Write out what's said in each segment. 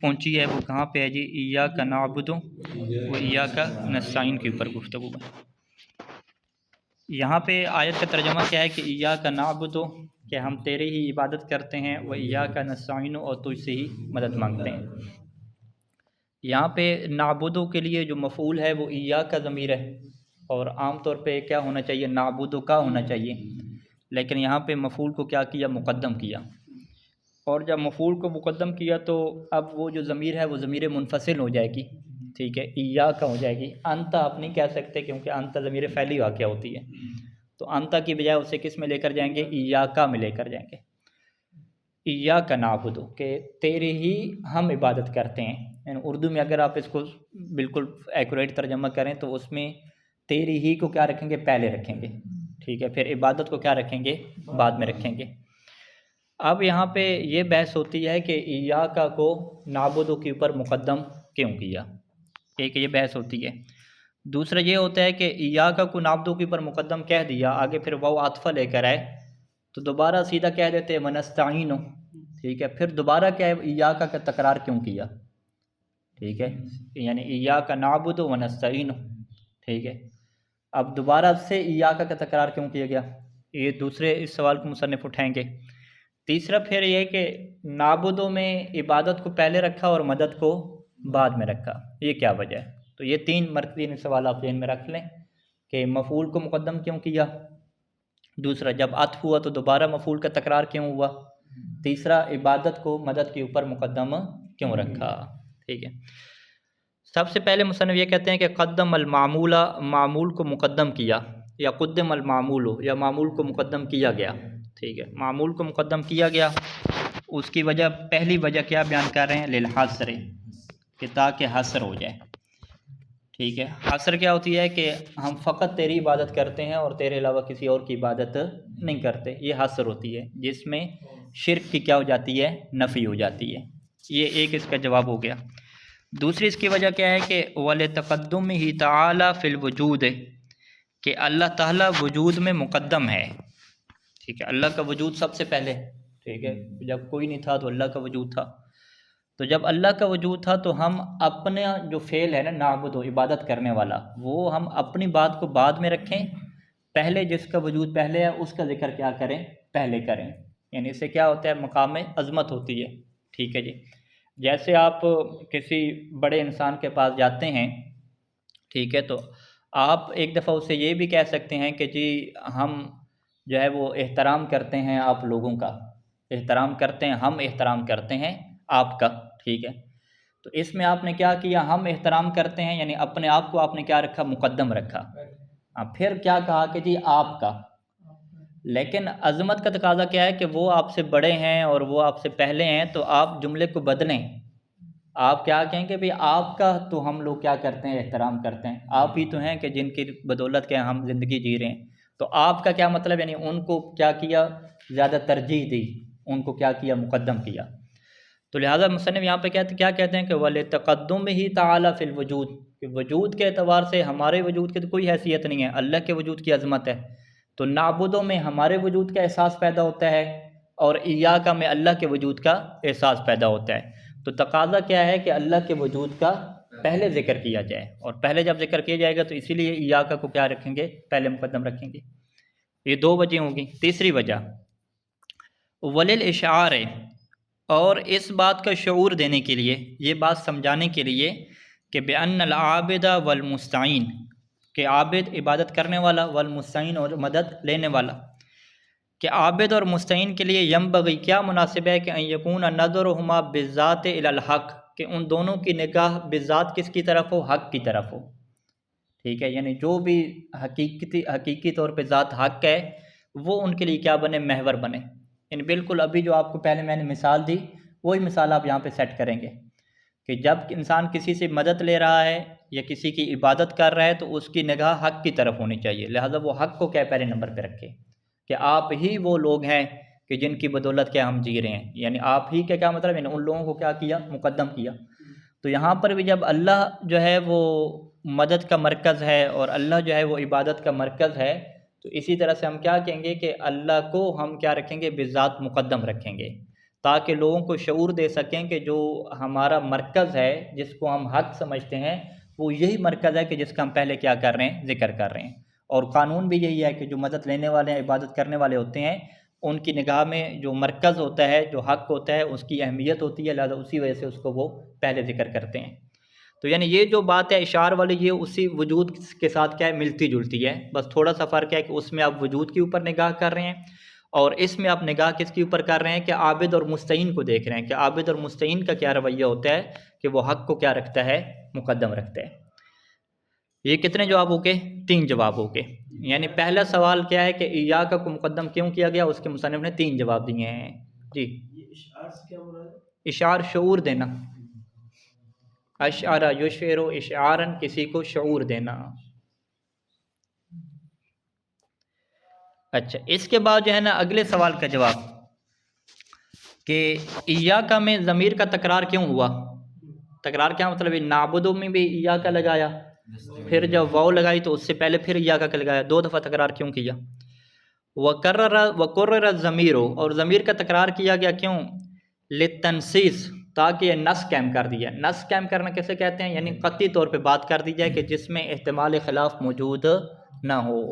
پہنچی ہے وہ کہاں پہ ہے جی؟ ایاک نعبد و ایاک نستعین کے اوپر گفتگو ہے۔ یہاں پہ آیت کا ترجمہ کیا ہے کہ ایاک نعبد، کہ ہم تیرے ہی عبادت کرتے ہیں، و ایاک نستعین، اور تجھ سے ہی مدد مانگتے ہیں۔ یہاں پہ نعبدو کے لیے جو مفعول ہے وہ ایاک کا ضمیر ہے، اور عام طور پہ کیا ہونا چاہیے؟ نعبدو کا ہونا چاہیے، لیکن یہاں پہ مفعول کو کیا کیا؟ مقدم کیا۔ اور جب مفعول کو مقدم کیا تو اب وہ جو ضمیر ہے وہ ضمیر منفصل ہو جائے گی، ٹھیک ہے، ایاک ہو جائے گی۔ انت آپ نہیں کہہ سکتے کیونکہ انت ضمیر فعلی واقع ہوتی ہے، تو انت کی بجائے اسے کس میں لے کر جائیں گے؟ ایاک میں لے کر جائیں گے۔ ایاک نعبد، کہ تیرے ہی ہم عبادت کرتے ہیں، یعنی اردو میں اگر آپ اس کو بالکل ایکوریٹ ترجمہ کریں تو اس میں تیری ہی کو کیا رکھیں گے؟ پہلے رکھیں گے، ٹھیک ہے، پھر عبادت کو کیا رکھیں گے؟ بعد میں رکھیں گے۔ اب یہاں پہ یہ بحث ہوتی ہے کہ ایاک کو نعبدو کے اوپر مقدم کیوں کیا، ایک یہ بحث ہوتی ہے۔ دوسرا یہ ہوتا ہے کہ ایاک کو نعبدو کے اوپر مقدم کہہ دیا، آگے پھر واو عاطفہ لے کر آئے تو دوبارہ سیدھا کہہ دیتے ہیں ونستعین، ٹھیک ہے، پھر دوبارہ کیا ہے؟ ایاک کا تکرار کیوں کیا، ٹھیک ہے، یعنی ایاک نعبد ونستعین، ٹھیک ہے، اب دوبارہ سے ایاک کا تکرار کیوں کیا گیا؟ یہ دوسرے اس سوال کو مصنف اٹھائیں گے۔ تیسرا پھر یہ کہ نعبدو میں عبادت کو پہلے رکھا اور مدد کو بعد میں رکھا، یہ کیا وجہ ہے؟ تو یہ تین مرکزی سوال آپ ذہن میں رکھ لیں کہ مفعول کو مقدم کیوں کیا، دوسرا جب عطف ہوا تو دوبارہ مفعول کا تکرار کیوں ہوا، تیسرا عبادت کو مدد کے اوپر مقدم کیوں رکھا، ٹھیک ہے۔ سب سے پہلے مصنف یہ کہتے ہیں کہ قدم المعمول، معمول کو مقدم کیا، یا قدم المعمول، یا معمول کو مقدم کیا گیا، ٹھیک ہے، معمول کو مقدم کیا گیا۔ اس کی وجہ، پہلی وجہ کیا بیان کر رہے ہیں؟ للحصر، کہ تاکہ حصر ہو جائے، ٹھیک ہے۔ حصر کیا ہوتی ہے؟ کہ ہم فقط تیری عبادت کرتے ہیں اور تیرے علاوہ کسی اور کی عبادت نہیں کرتے، یہ حصر ہوتی ہے، جس میں شرک کی کیا ہو جاتی ہے؟ نفی ہو جاتی ہے۔ یہ ایک اس کا جواب ہو گیا۔ دوسری اس کی وجہ کیا ہے کہ وَلِتَقَدُّمِهِ تَعَالَى فِي الْوُجُودِ، کہ اللہ تعالیٰ وجود میں مقدم ہے، ٹھیک ہے، اللہ کا وجود سب سے پہلے، ٹھیک ہے، جب کوئی نہیں تھا تو اللہ کا وجود تھا، تو جب اللہ کا وجود تھا تو ہم اپنے جو فعل ہے نا نعبد و عبادت کرنے والا، وہ ہم اپنی بات کو بعد میں رکھیں، پہلے جس کا وجود پہلے ہے اس کا ذکر کیا کریں؟ پہلے کریں، یعنی اس سے کیا ہوتا ہے؟ مقام عظمت ہوتی ہے، ٹھیک ہے جی۔ جیسے آپ کسی بڑے انسان کے پاس جاتے ہیں، ٹھیک ہے، تو آپ ایک دفعہ اسے یہ بھی کہہ سکتے ہیں کہ جی ہم جو ہے وہ احترام کرتے ہیں آپ لوگوں کا، احترام کرتے ہیں، ہم احترام کرتے ہیں آپ کا، ٹھیک ہے۔ تو اس میں آپ نے کیا کیا؟ ہم احترام کرتے ہیں، یعنی اپنے آپ کو آپ نے کیا رکھا؟ مقدم رکھا۔ پھر کیا کہا کہ جی آپ کا، لیکن عظمت کا تقاضا کیا ہے کہ وہ آپ سے بڑے ہیں اور وہ آپ سے پہلے ہیں، تو آپ جملے کو بدلیں، آپ کیا کہیں کہ بھئی آپ کا تو ہم لوگ کیا کرتے ہیں؟ احترام کرتے ہیں، آپ ہی تو ہیں کہ جن کی بدولت کے ہم زندگی جی رہے ہیں، تو آپ کا کیا مطلب؟ یعنی ان کو کیا کیا؟ زیادہ ترجیح دی، ان کو کیا کیا؟ مقدم کیا۔ تو لہٰذا مصنف یہاں پہ کیا کہتے ہیں کہ وَلِتَقَدُّمِهِ تَعَالَى فِي الْوُجُودِ، کہ وجود کے اعتبار سے ہمارے وجود کی تو کوئی حیثیت نہیں ہے، اللہ کے وجود کی عظمت ہے، تو نعبدوں میں ہمارے وجود کا احساس پیدا ہوتا ہے اور ایاک میں اللہ کے وجود کا احساس پیدا ہوتا ہے۔ تو تقاضا کیا ہے کہ اللہ کے وجود کا پہلے ذکر کیا جائے، اور پہلے جب ذکر کیا جائے گا تو اسی لیے ایاک کو کیا رکھیں گے؟ پہلے مقدم رکھیں گے۔ یہ دو وجہ ہوں گی۔ تیسری وجہ وَلِلْإِشْعَارِ، اور اس بات کا شعور دینے کے لیے، یہ بات سمجھانے کے لیے کہ بِأَنَّ الْعَابِدَ وَالْمُسْتَعِينَ، کہ عابد عبادت کرنے والا، والمستعین اور مدد لینے والا، کہ عابد اور مستعین کے لیے ینبغی کیا مناسب ہے کہ ان یکون نظرہما بالذات الی الحق، کہ ان دونوں کی نگاہ بالذات کس کی طرف ہو؟ حق کی طرف ہو، ٹھیک ہے، یعنی جو بھی حقیقی طور پہ ذات حق ہے وہ ان کے لیے کیا بنے؟ محور بنے۔ یعنی بالکل ابھی جو آپ کو پہلے میں نے مثال دی وہی مثال آپ یہاں پہ سیٹ کریں گے کہ جب انسان کسی سے مدد لے رہا ہے یا کسی کی عبادت کر رہا ہے تو اس کی نگاہ حق کی طرف ہونی چاہیے، لہٰذا وہ حق کو کیا پہلے نمبر پہ رکھے کہ آپ ہی وہ لوگ ہیں کہ جن کی بدولت کیا ہم جی رہے ہیں، یعنی آپ ہی کا کیا مطلب؟ یعنی ان لوگوں کو کیا کیا؟ مقدم کیا۔ تو یہاں پر بھی جب اللہ جو ہے وہ مدد کا مرکز ہے اور اللہ جو ہے وہ عبادت کا مرکز ہے، تو اسی طرح سے ہم کیا کہیں گے کہ اللہ کو ہم کیا رکھیں گے؟ بذات مقدم رکھیں گے، تاکہ لوگوں کو شعور دے سکیں کہ جو ہمارا مرکز ہے جس کو ہم حق سمجھتے ہیں وہ یہی مرکز ہے کہ جس کا ہم پہلے کیا کر رہے ہیں، ذکر کر رہے ہیں۔ اور قانون بھی یہی ہے کہ جو مدد لینے والے ہیں، عبادت کرنے والے ہوتے ہیں، ان کی نگاہ میں جو مرکز ہوتا ہے، جو حق ہوتا ہے، اس کی اہمیت ہوتی ہے، لہذا اسی وجہ سے اس کو وہ پہلے ذکر کرتے ہیں۔ تو یعنی یہ جو بات ہے اشعار والی، یہ اسی وجود کے ساتھ کیا ہے، ملتی جلتی ہے، بس تھوڑا سا فرق ہے کہ اس میں آپ وجود کے اوپر نگاہ کر رہے ہیں، اور اس میں آپ نگاہ کس کے اوپر کر رہے ہیں کہ عابد اور مستعین کو دیکھ رہے ہیں کہ عابد اور مستعین کا کیا رویہ ہوتا ہے کہ وہ حق کو کیا رکھتا ہے، مقدم رکھتا ہے۔ یہ کتنے جواب ہو گئے؟ 3 جواب ہو گئے۔ یعنی پہلا سوال کیا ہے کہ ایاک کو مقدم کیوں کیا گیا، اس کے مصنف نے 3 جواب دیے ہیں۔ جی، اشعار سے کیا مراد ہے؟ اشعار شعور دینا، اشعر یشعر اشعارن، کسی کو شعور دینا۔ اچھا، اس کے بعد جو ہے نا اگلے سوال کا جواب کہ ایاک میں ضمیر کا تکرار کیوں ہوا؟ تکرار کیا مطلب ہے؟ نعبدو میں بھی ایاک لگایا، پھر جب واو لگائی تو اس سے پہلے پھر ایاک لگایا، 2 دفعہ تکرار کیوں کیا؟ وقرر الضمیر، اور ضمیر کا تکرار کیا گیا کیوں؟ للتنصیص، تاکہ یہ نص قائم کر دیا۔ نص قائم کرنا کیسے کہتے ہیں؟ یعنی قطعی طور پہ بات کر دی جائے کہ جس میں احتمال خلاف موجود نہ ہو،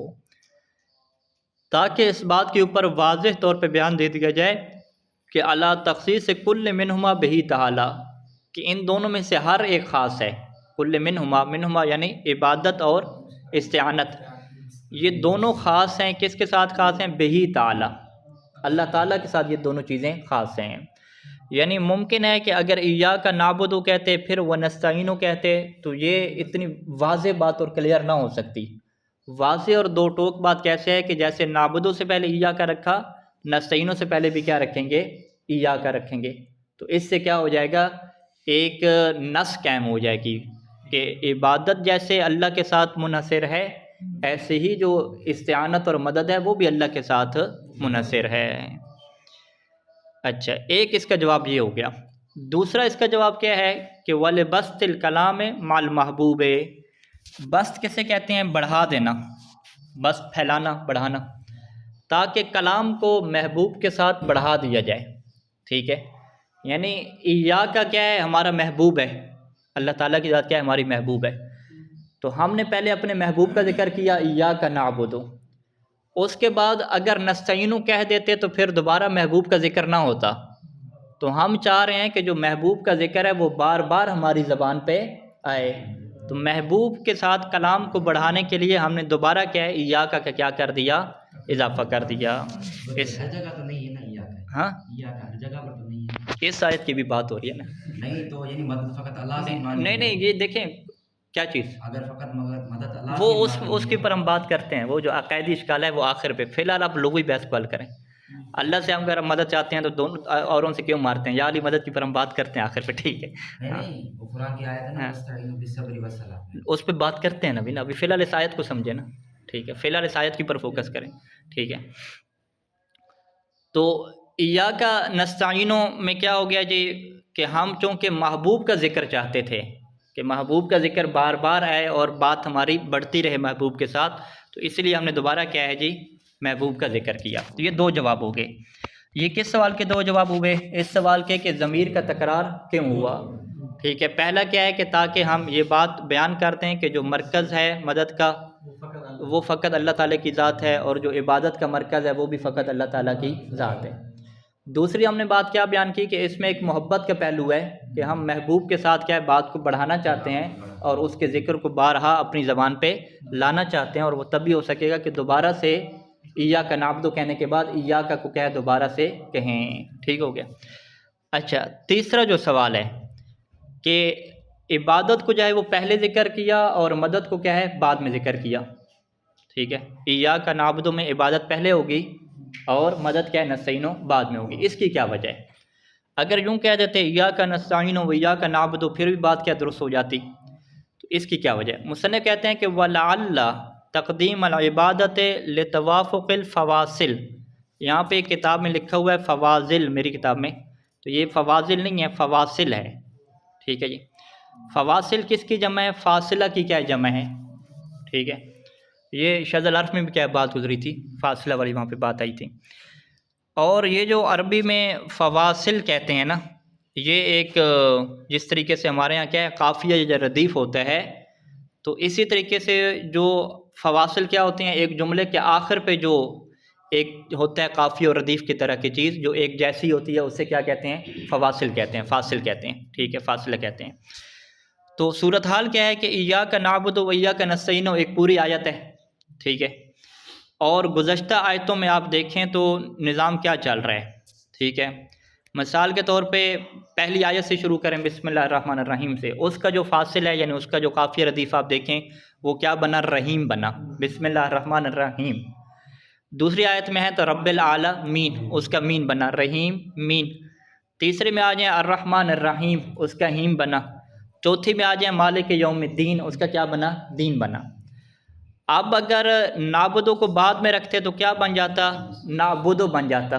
تاکہ اس بات کے اوپر واضح طور پہ بیان دے دیا جائے کہ اعلیٰ تخصیص کل منہما بہی تعالی، کہ ان دونوں میں سے ہر ایک خاص ہے۔ کل منہما یعنی عبادت اور استعانت، یہ دونوں خاص ہیں۔ کس کے ساتھ خاص ہیں؟ بہی تعالی، اللہ تعالیٰ کے ساتھ یہ دونوں چیزیں خاص ہیں۔ یعنی ممکن ہے کہ اگر ایاک نعبدو کہتے پھر ونستعینو کہتے تو یہ اتنی واضح بات اور کلیئر نہ ہو سکتی۔ واضح اور 2 ٹوک بات کیسے ہے کہ جیسے نعبدو سے پہلے ایاک رکھا، نستعینو سے پہلے بھی کیا رکھیں گے؟ ایاک رکھیں گے، تو اس سے کیا ہو جائے گا؟ ایک نص قائم ہو جائے گی کہ عبادت جیسے اللہ کے ساتھ منحصر ہے، ایسے ہی جو استعانت اور مدد ہے وہ بھی اللہ کے ساتھ منحصر ہے۔ اچھا، ایک اس کا جواب یہ ہو گیا۔ دوسرا اس کا جواب کیا ہے کہ وَلِبَسْطِ الْكَلَامِ مَعَ الْمَحْبُوبِ، بسط کسے کہتے ہیں؟ بڑھا دینا، بسط پھیلانا، بڑھانا، تاکہ کلام کو محبوب کے ساتھ بڑھا دیا جائے۔ ٹھیک ہے، یعنی ایاک کا کیا ہے؟ ہمارا محبوب ہے، اللہ تعالیٰ کی ذات کیا ہے؟ ہماری محبوب ہے۔ تو ہم نے پہلے اپنے محبوب کا ذکر کیا ایاک نعبدو، اس کے بعد اگر نستعینو کہہ دیتے تو پھر دوبارہ محبوب کا ذکر نہ ہوتا۔ تو ہم چاہ رہے ہیں کہ جو محبوب کا ذکر ہے وہ بار بار ہماری زبان پہ آئے، تو محبوب کے ساتھ کلام کو بڑھانے کے لیے ہم نے دوبارہ کیا ہے؟ ایاک کا کیا کر دیا؟ اضافہ کر دیا۔ اس ہر جگہ تو نہیں ہے نا ایاک، ہاں، ایاک ہر جگہ پر تو نہیں ہے۔ اس آیت کی بھی بات ہو رہی ہے نا؟ نہیں تو یعنی مدد فقط اللہ سے نہیں، یہ دیکھیں کیا چیز، اگر فقط مدد اللہ وہ اس کے پر ہم بات کرتے ہیں، وہ جو عقائدی اشکال ہے وہ آخر پہ، فی الحال آپ لغوی بحث کو حل کریں۔ اللہ سے ہم اگر مدد چاہتے ہیں تو دونوں اوروں سے کیوں مارتے ہیں؟ یا علی مدد کی پر ہم بات کرتے ہیں آخر پہ، ٹھیک ہے؟ نہیں، وہ قرآن کی آیت ہے نا، وَاسْتَعِينُوا بِالصَّبْرِ وَالصَّلَاةِ، اس پہ بات کرتے ہیں نا ابھی فی الحال اس آیت کو سمجھے نا، ٹھیک ہے؟ فی الحال اس آیت کی پر فوکس کریں، ٹھیک ہے؟ تو ایاک نستعینو میں کیا ہو گیا جی کہ ہم چونکہ محبوب کا ذکر چاہتے تھے کہ محبوب کا ذکر بار بار آئے اور بات ہماری بڑھتی رہے محبوب کے ساتھ، تو اس لیے ہم نے دوبارہ کیا ہے جی؟ محبوب کا ذکر کیا۔ تو یہ 2 جواب ہو گئے۔ یہ کس سوال کے 2 جواب ہوئے؟ اس سوال کے کہ ضمیر کا تکرار کیوں ہوا۔ ٹھیک ہے، پہلا کیا ہے کہ تاکہ ہم یہ بات بیان کرتے ہیں کہ جو مرکز ہے مدد کا وہ فقط اللہ تعالیٰ کی ذات ہے، اور جو عبادت کا مرکز ہے وہ بھی فقط اللہ تعالیٰ کی ذات ہے۔ دوسری ہم نے بات کیا بیان کی کہ اس میں ایک محبت کا پہلو ہے کہ ہم محبوب کے ساتھ کیا ہے؟ بات کو بڑھانا چاہتے ہیں اور اس کے ذکر کو بارہا اپنی زبان پہ لانا چاہتے ہیں، اور وہ تب بھی ہو سکے گا کہ دوبارہ سے ایاک نعبدو کہنے کے بعد ایاک کو کیا ہے؟ دوبارہ سے کہیں۔ ٹھیک ہو گیا۔ اچھا، تیسرا جو سوال ہے کہ عبادت کو جو ہے وہ پہلے ذکر کیا اور مدد کو کیا ہے؟ بعد میں ذکر کیا۔ ٹھیک ہے، ایاک نعبدو میں عبادت پہلے ہوگی اور مدد کیا ہے؟ نستعینو بعد میں ہوگی۔ اس کی کیا وجہ ہے؟ اگر یوں کہہ دیتے ایاک نستعینو و ایاک نعبدو پھر بھی بات کیا درست ہو جاتی، تو اس کی کیا وجہ ہے؟ مصنف کہتے ہیں کہ وَلَعَلَّ تقدیم العبادت لتوافق الفواصل، یہاں پہ ایک کتاب میں لکھا ہوا ہے فواضل، میری کتاب میں، تو یہ فواضل نہیں ہے، فواصل ہے۔ ٹھیک ہے جی، فواصل کس کی جمع ہے؟ فاصلہ کی کیا جمع ہے؟ ٹھیک ہے، یہ شذ العرف میں بھی کیا بات گزری تھی، فاصلہ والی وہاں پہ بات آئی تھی۔ اور یہ جو عربی میں فواصل کہتے ہیں نا، یہ ایک جس طریقے سے ہمارے ہاں کیا ہے قافیہ یا ردیف ہوتا ہے، تو اسی طریقے سے جو فواصل کیا ہوتے ہیں، ایک جملے کے آخر پہ جو ایک ہوتا ہے قافیہ اور ردیف کی طرح کی چیز جو ایک جیسی ہوتی ہے، اسے کیا کہتے ہیں؟ فواصل کہتے ہیں، فاصل کہتے ہیں، ٹھیک ہے، فاصلہ کہتے ہیں۔ تو صورتحال کیا ہے کہ ایاک نعبد و ایاک نستعین ایک پوری آیت ہے، ٹھیک ہے، اور گزشتہ آیتوں میں آپ دیکھیں تو نظام کیا چل رہا ہے، ٹھیک ہے۔ مثال کے طور پہ پہلی آیت سے شروع کریں بسم اللہ الرحمن الرحیم سے، اس کا جو فاصل ہے یعنی اس کا جو قافیہ ردیف آپ دیکھیں وہ کیا بنا؟ رحیم بنا، بسم اللہ الرحمن الرحیم۔ دوسری آیت میں ہے تو رب العالمین، اس کا مین بنا، رحیم مین۔ تیسرے میں آ جائیں الرحمن الرحیم، اس کا ہیم بنا۔ چوتھی میں آ جائیں مالک یوم الدین، اس کا کیا بنا؟ دین بنا۔ اب اگر نعبدو کو بعد میں رکھتے تو کیا بن جاتا؟ نعبدو بن جاتا۔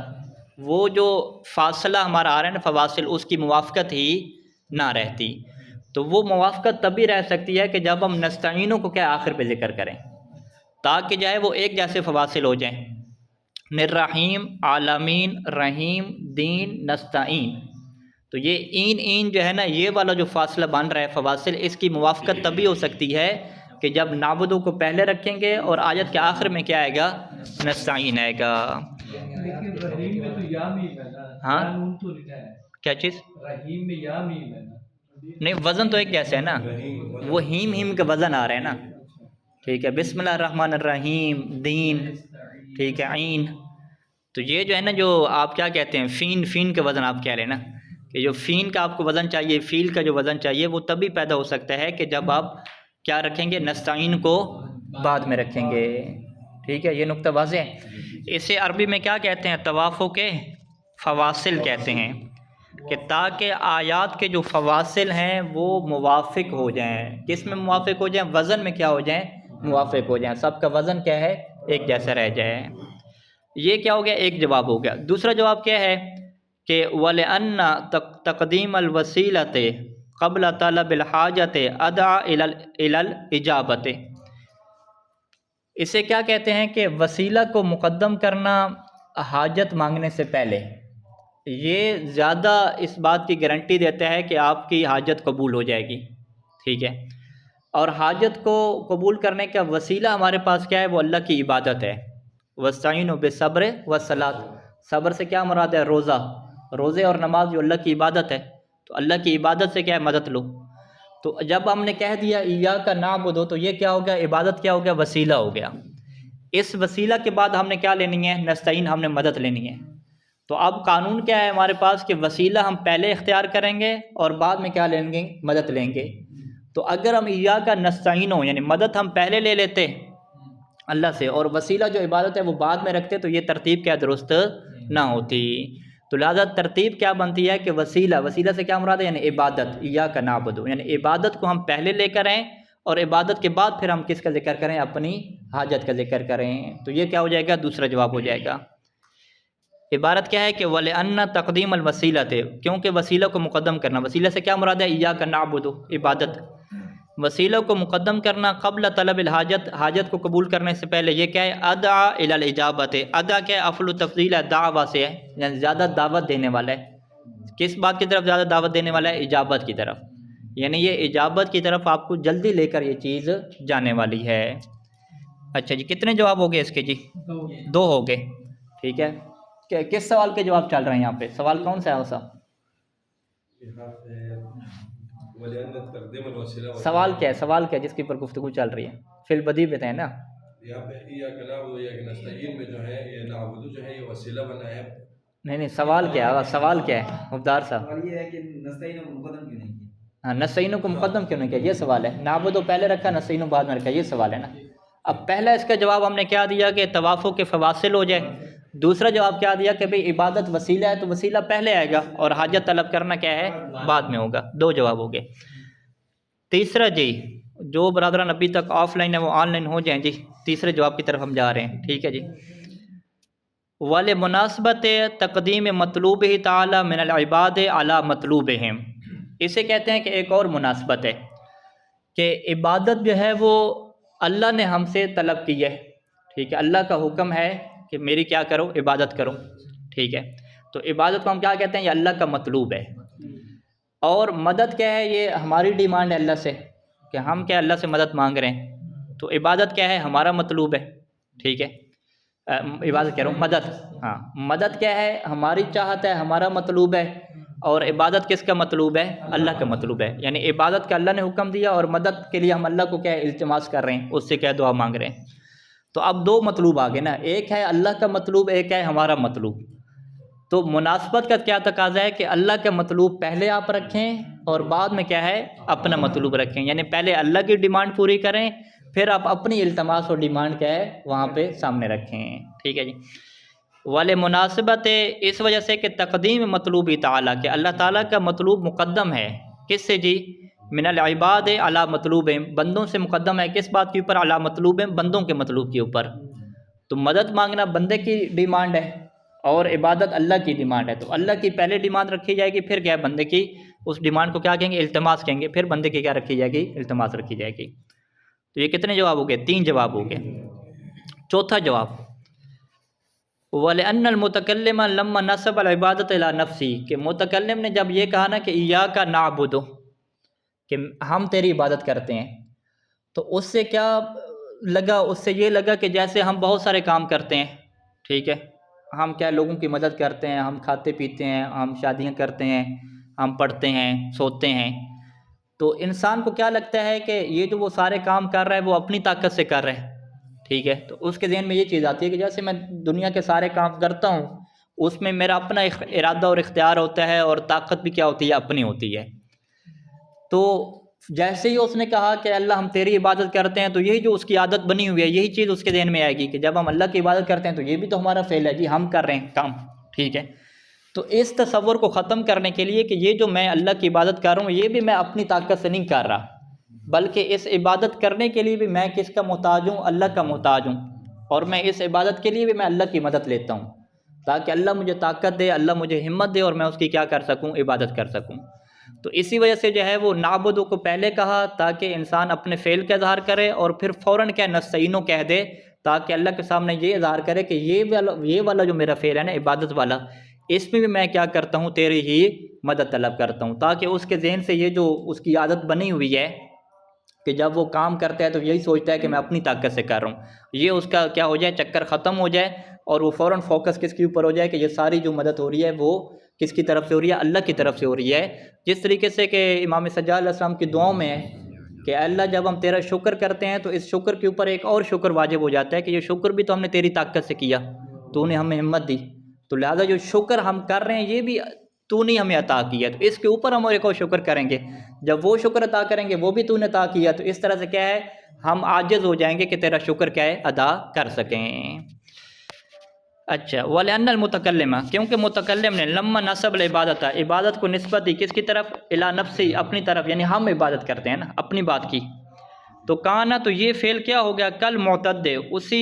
وہ جو فاصلہ ہمارا آ رہا ہے نا فواصل، اس کی موافقت ہی نہ رہتی۔ تو وہ موافقت تبھی رہ سکتی ہے کہ جب ہم نستعینوں کو کیا آخر پہ ذکر کریں، تاکہ جو ہے وہ ایک جیسے فواصل ہو جائیں، رحیم، عالمین، رحیم، دین، نستعین۔ تو یہ این جو ہے نا، یہ والا جو فاصلہ بن رہا ہے فواصل، اس کی موافقت تبھی ہو سکتی ہے کہ جب نعبدو کو پہلے رکھیں گے اور آیت کے آخر میں کیا آئے گا؟ نستعین آئے گا۔ لیکن رحیم میں تو یا میم ہے نا، ہاں یا نون تو نہیں ہے۔ کیا چیز؟ رحیم میں یا میم ہے نا۔ نہیں، وزن تو ایک جیسا ہے نا، وہ ہیم کا وزن آ رہا ہے نا، ٹھیک ہے، بسم اللہ الرحمن الرحیم، دین، ٹھیک ہے، عین۔ تو یہ جو ہے نا، جو آپ کیا کہتے ہیں فین کا وزن آپ کہہ رہے ہیں نا، کہ جو فین کا آپ کو وزن چاہیے، فیل کا جو وزن چاہیے، وہ تبھی پیدا ہو سکتا ہے کہ جب آپ کیا رکھیں گے؟ نستعین کو بعد میں رکھیں گے، ٹھیک ہے، یہ نقطہ واضح ہے۔ اسے عربی میں کیا کہتے ہیں؟ توافق کے فواصل کہتے ہیں، کہ تاکہ آیات کے جو فواصل ہیں وہ موافق ہو جائیں۔ کس میں موافق ہو جائیں؟ وزن میں کیا ہو جائیں؟ موافق ہو جائیں، سب کا وزن کیا ہے؟ ایک جیسا رہ جائے۔ یہ کیا ہو گیا؟ ایک جواب ہو گیا۔ دوسرا جواب کیا ہے کہ وَلِأَنَّ تقدیم الوسیلۃ قبل طلب الحاجت ادعی الی الاجابت۔ اسے کیا کہتے ہیں کہ وسیلہ کو مقدم کرنا حاجت مانگنے سے پہلے، یہ زیادہ اس بات کی گارنٹی دیتا ہے کہ آپ کی حاجت قبول ہو جائے گی، ٹھیک ہے۔ اور حاجت کو قبول کرنے کا وسیلہ ہمارے پاس کیا ہے؟ وہ اللہ کی عبادت ہے۔ وَاسْتَعِینُوا بِالصَّبْرِ وَالصَّلَاةِ، صبر سے کیا مراد ہے؟ روزہ، روزے اور نماز جو اللہ کی عبادت ہے، تو اللہ کی عبادت سے کیا ہے؟ مدد لو۔ تو جب ہم نے کہہ دیا ایاک نعبد، تو یہ کیا ہو گیا؟ عبادت کیا ہو گیا؟ وسیلہ ہو گیا۔ اس وسیلہ کے بعد ہم نے کیا لینی ہے؟ نستعین، ہم نے مدد لینی ہے۔ تو اب قانون کیا ہے ہمارے پاس کہ وسیلہ ہم پہلے اختیار کریں گے اور بعد میں کیا لیں گے؟ مدد لیں گے۔ تو اگر ہم ایاک نستعین ہو، یعنی مدد ہم پہلے لے لیتے اللہ سے اور وسیلہ جو عبادت ہے وہ بعد میں رکھتے، تو یہ ترتیب کیا درست نہ ہوتی۔ تو لہذا ترتیب کیا بنتی ہے کہ وسیلہ سے کیا مراد ہے؟ یعنی عبادت، ایاک نعبد، یعنی عبادت کو ہم پہلے لے کر آئیں اور عبادت کے بعد پھر ہم کس کا ذکر کریں؟ اپنی حاجت کا ذکر کریں۔ تو یہ کیا ہو جائے گا؟ دوسرا جواب ہو جائے گا۔ عبارت کیا ہے کہ وَلِأَنَّ تقدیم الوسیلۃ، کیونکہ وسیلہ کو مقدم کرنا، وسیلہ سے کیا مراد ہے؟ ایاک نعبد، عبادت، وسیلہ کو مقدم کرنا قبل طلب الحاجت، حاجت کو قبول کرنے سے پہلے، یہ کیا ہے؟ ادعا الی الاجابت، ادا کیا ہے؟ افعل تفضیل ہے، دعویٰ سے ہے، یعنی زیادہ دعوت دینے والا ہے۔ کس بات کی طرف زیادہ دعوت دینے والا ہے؟ اجابت کی طرف، یعنی یہ اجابت کی طرف آپ کو جلدی لے کر یہ چیز جانے والی ہے۔ اچھا جی، کتنے جواب ہو گئے اس کے؟ جی دو ہو گئے، ٹھیک ہے۔ کس سوال کے جواب چل رہے ہیں یہاں پہ؟ سوال کون سا ہے ایسا؟ سوال کیا ہے؟ سوال کیا ہے جس کے اوپر گفتگو چل رہی ہے؟ فی البدیع پہ ہے نا؟ یہاں پہ ایاک نعبد و ایاک نستعین میں جو ہے یہ نعبد جو ہے یہ وسیلہ بنا ہے۔ نہیں، سوال کیا ہے؟ سوال کیا ہے مبدار صاحب؟ سوال یہ ہے کہ نستعین کو مقدم کیوں نہیں کیا؟ ہاں، نستعین کو مقدم کیوں نہیں کیا، یہ سوال ہے۔ نعبد پہلے رکھا، نستعین بعد میں رکھا، یہ سوال ہے نا۔ اب پہلا اس کا جواب ہم نے کیا دیا کہ توافق کے فواصل ہو جائے۔ دوسرا جواب کیا دیا کہ بھئی عبادت وسیلہ ہے تو وسیلہ پہلے آئے گا اور حاجت طلب کرنا کیا ہے؟ بعد میں ہوگا۔ دو جواب ہو گئے۔ تیسرا جی، جو برادران ابھی تک آف لائن ہے وہ آن لائن ہو جائیں جی، تیسرے جواب کی طرف ہم جا رہے ہیں، ٹھیک ہے جی۔ وَلِمُنَاسَبَةِ تقدیم مطلوبہ تعالی من العباد علی مطلوبہم، اسے کہتے ہیں کہ ایک اور مناسبت ہے کہ عبادت جو ہے وہ اللہ نے ہم سے طلب کی ہے، ٹھیک ہے، اللہ کا حکم ہے کہ میری کیا کرو؟ عبادت کرو، ٹھیک ہے، تو عبادت کو ہم کیا کہتے ہیں؟ یہ اللہ کا مطلوب ہے۔ اور مدد کیا ہے؟ یہ ہماری ڈیمانڈ ہے اللہ سے کہ ہم کیا اللہ سے مدد مانگ رہے ہیں، تو عبادت کیا ہے؟ ہمارا مطلوب ہے، ٹھیک ہے، عبادت کہہ رہا ہوں، مدد، ہاں، مدد کیا ہے؟ ہماری چاہت ہے، ہمارا مطلوب ہے، اور عبادت کس کا مطلوب ہے؟ اللہ کا مطلوب ہے، یعنی عبادت کا اللہ نے حکم دیا اور مدد کے لیے ہم اللہ کو کیا ہے؟ التماس کر رہے ہیں، اس سے کیا دعا مانگ رہے ہیں۔ تو اب دو مطلوب آگے نا، ایک ہے اللہ کا مطلوب، ایک ہے ہمارا مطلوب۔ تو مناسبت کا کیا تقاضا ہے کہ اللہ کا مطلوب پہلے آپ رکھیں اور بعد میں کیا ہے؟ اپنا مطلوب رکھیں، یعنی پہلے اللہ کی ڈیمانڈ پوری کریں، پھر آپ اپنی التماس اور ڈیمانڈ کیا ہے وہاں پہ سامنے رکھیں، ٹھیک ہے جی۔ والے مناسبت اس وجہ سے کہ تقدیم مطلوب تعالیٰ، کہ اللہ تعالیٰ کا مطلوب مقدم ہے، کس سے جی؟ من العباد علی مطلوب، بندوں سے مقدم ہے، کس بات کے اوپر؟ علی مطلوب، بندوں کے مطلوب کے اوپر۔ تو مدد مانگنا بندے کی ڈیمانڈ ہے اور عبادت اللہ کی ڈیمانڈ ہے، تو اللہ کی پہلے ڈیمانڈ رکھی جائے گی، پھر کیا ہے؟ بندے کی اس ڈیمانڈ کو کیا کہیں گے؟ التماس کہیں گے، پھر بندے کی کیا رکھی جائے گی؟ التماس رکھی جائے گی۔ تو یہ کتنے جواب ہو گئے؟ 3 جواب ہو گئے۔ چوتھا جواب، وَلِأَنَّ الْمُتَكَلِّمَ لَمَّا نَسَبَ الْعِبَادَةَ إِلَىٰ نَفْسِهِ، کہ متکلم نے جب یہ کہا نا کہ إِيَّاكَ نَعْبُدُ، کہ ہم تیری عبادت کرتے ہیں، تو اس سے کیا لگا؟ اس سے یہ لگا کہ جیسے ہم بہت سارے کام کرتے ہیں، ٹھیک ہے، ہم کیا لوگوں کی مدد کرتے ہیں، ہم کھاتے پیتے ہیں، ہم شادیاں کرتے ہیں، ہم پڑھتے ہیں، سوتے ہیں، تو انسان کو کیا لگتا ہے کہ یہ جو وہ سارے کام کر رہا ہے وہ اپنی طاقت سے کر رہا ہے، ٹھیک ہے، تو اس کے ذہن میں یہ چیز آتی ہے کہ جیسے میں دنیا کے سارے کام کرتا ہوں، اس میں میرا اپنا ارادہ اور اختیار ہوتا ہے، اور طاقت بھی کیا ہوتی ہے؟ اپنی ہوتی ہے۔ تو جیسے ہی اس نے کہا کہ اللہ ہم تیری عبادت کرتے ہیں، تو یہی جو اس کی عادت بنی ہوئی ہے، یہی چیز اس کے ذہن میں آئے گی کہ جب ہم اللہ کی عبادت کرتے ہیں تو یہ بھی تو ہمارا فعل ہے جی، ہم کر رہے ہیں کام، ٹھیک ہے۔ تو اس تصور کو ختم کرنے کے لیے کہ یہ جو میں اللہ کی عبادت کر رہا ہوں، یہ بھی میں اپنی طاقت سے نہیں کر رہا، بلکہ اس عبادت کرنے کے لیے بھی میں کس کا محتاج ہوں؟ اللہ کا محتاج ہوں، اور میں اس عبادت کے لیے بھی میں اللہ کی مدد لیتا ہوں، تاکہ اللہ مجھے طاقت دے، اللہ مجھے ہمت دے، اور میں اس کی کیا کر سکوں؟ عبادت کر سکوں۔ تو اسی وجہ سے جو ہے وہ نعبدو کو پہلے کہا تاکہ انسان اپنے فعل کا اظہار کرے، اور پھر فوراً کیا نستعینو کہہ دے تاکہ اللہ کے سامنے یہ اظہار کرے کہ یہ والا جو میرا فعل ہے نا، عبادت والا، اس میں بھی میں کیا کرتا ہوں؟ تیری ہی مدد طلب کرتا ہوں، تاکہ اس کے ذہن سے یہ جو اس کی عادت بنی ہوئی ہے کہ جب وہ کام کرتا ہے تو یہی سوچتا ہے کہ میں اپنی طاقت سے کر رہا ہوں، یہ اس کا کیا ہو جائے؟ چکر ختم ہو جائے، اور وہ فوراً فوکس کس کے اوپر ہو جائے کہ یہ ساری جو مدد ہو رہی ہے وہ کس کی طرف سے ہو رہی ہے؟ اللہ کی طرف سے ہو رہی ہے۔ جس طریقے سے کہ امام سجاد علیہ السلام کی دعاؤں میں ہے کہ اللہ جب ہم تیرا شکر کرتے ہیں تو اس شکر کے اوپر ایک اور شکر واجب ہو جاتا ہے کہ یہ شکر بھی تو ہم نے تیری طاقت سے کیا، تو نے ہمیں ہمت دی، تو لہٰذا جو شکر ہم کر رہے ہیں یہ بھی تو نے ہمیں عطا کیا، تو اس کے اوپر ہم ایک اور شکر کریں گے، جب وہ شکر عطا کریں گے وہ بھی تو نے عطا کیا، تو اس طرح سے کیا ہے؟ ہم عاجز ہو جائیں گے کہ تیرا شکر کیا ہے؟ ادا کر سکیں۔ اچھا، وَلِأَنَّ الْمُتَكَلِّمَ، کیونکہ متکلم نے لما نسب العبادت، عبادت کو نسبت دی کس کی طرف؟ الی نفسی، اپنی طرف، یعنی ہم عبادت کرتے ہیں نا، اپنی بات کی، تو کانا، تو یہ فعل کیا ہو گیا؟ کل معتد، اسی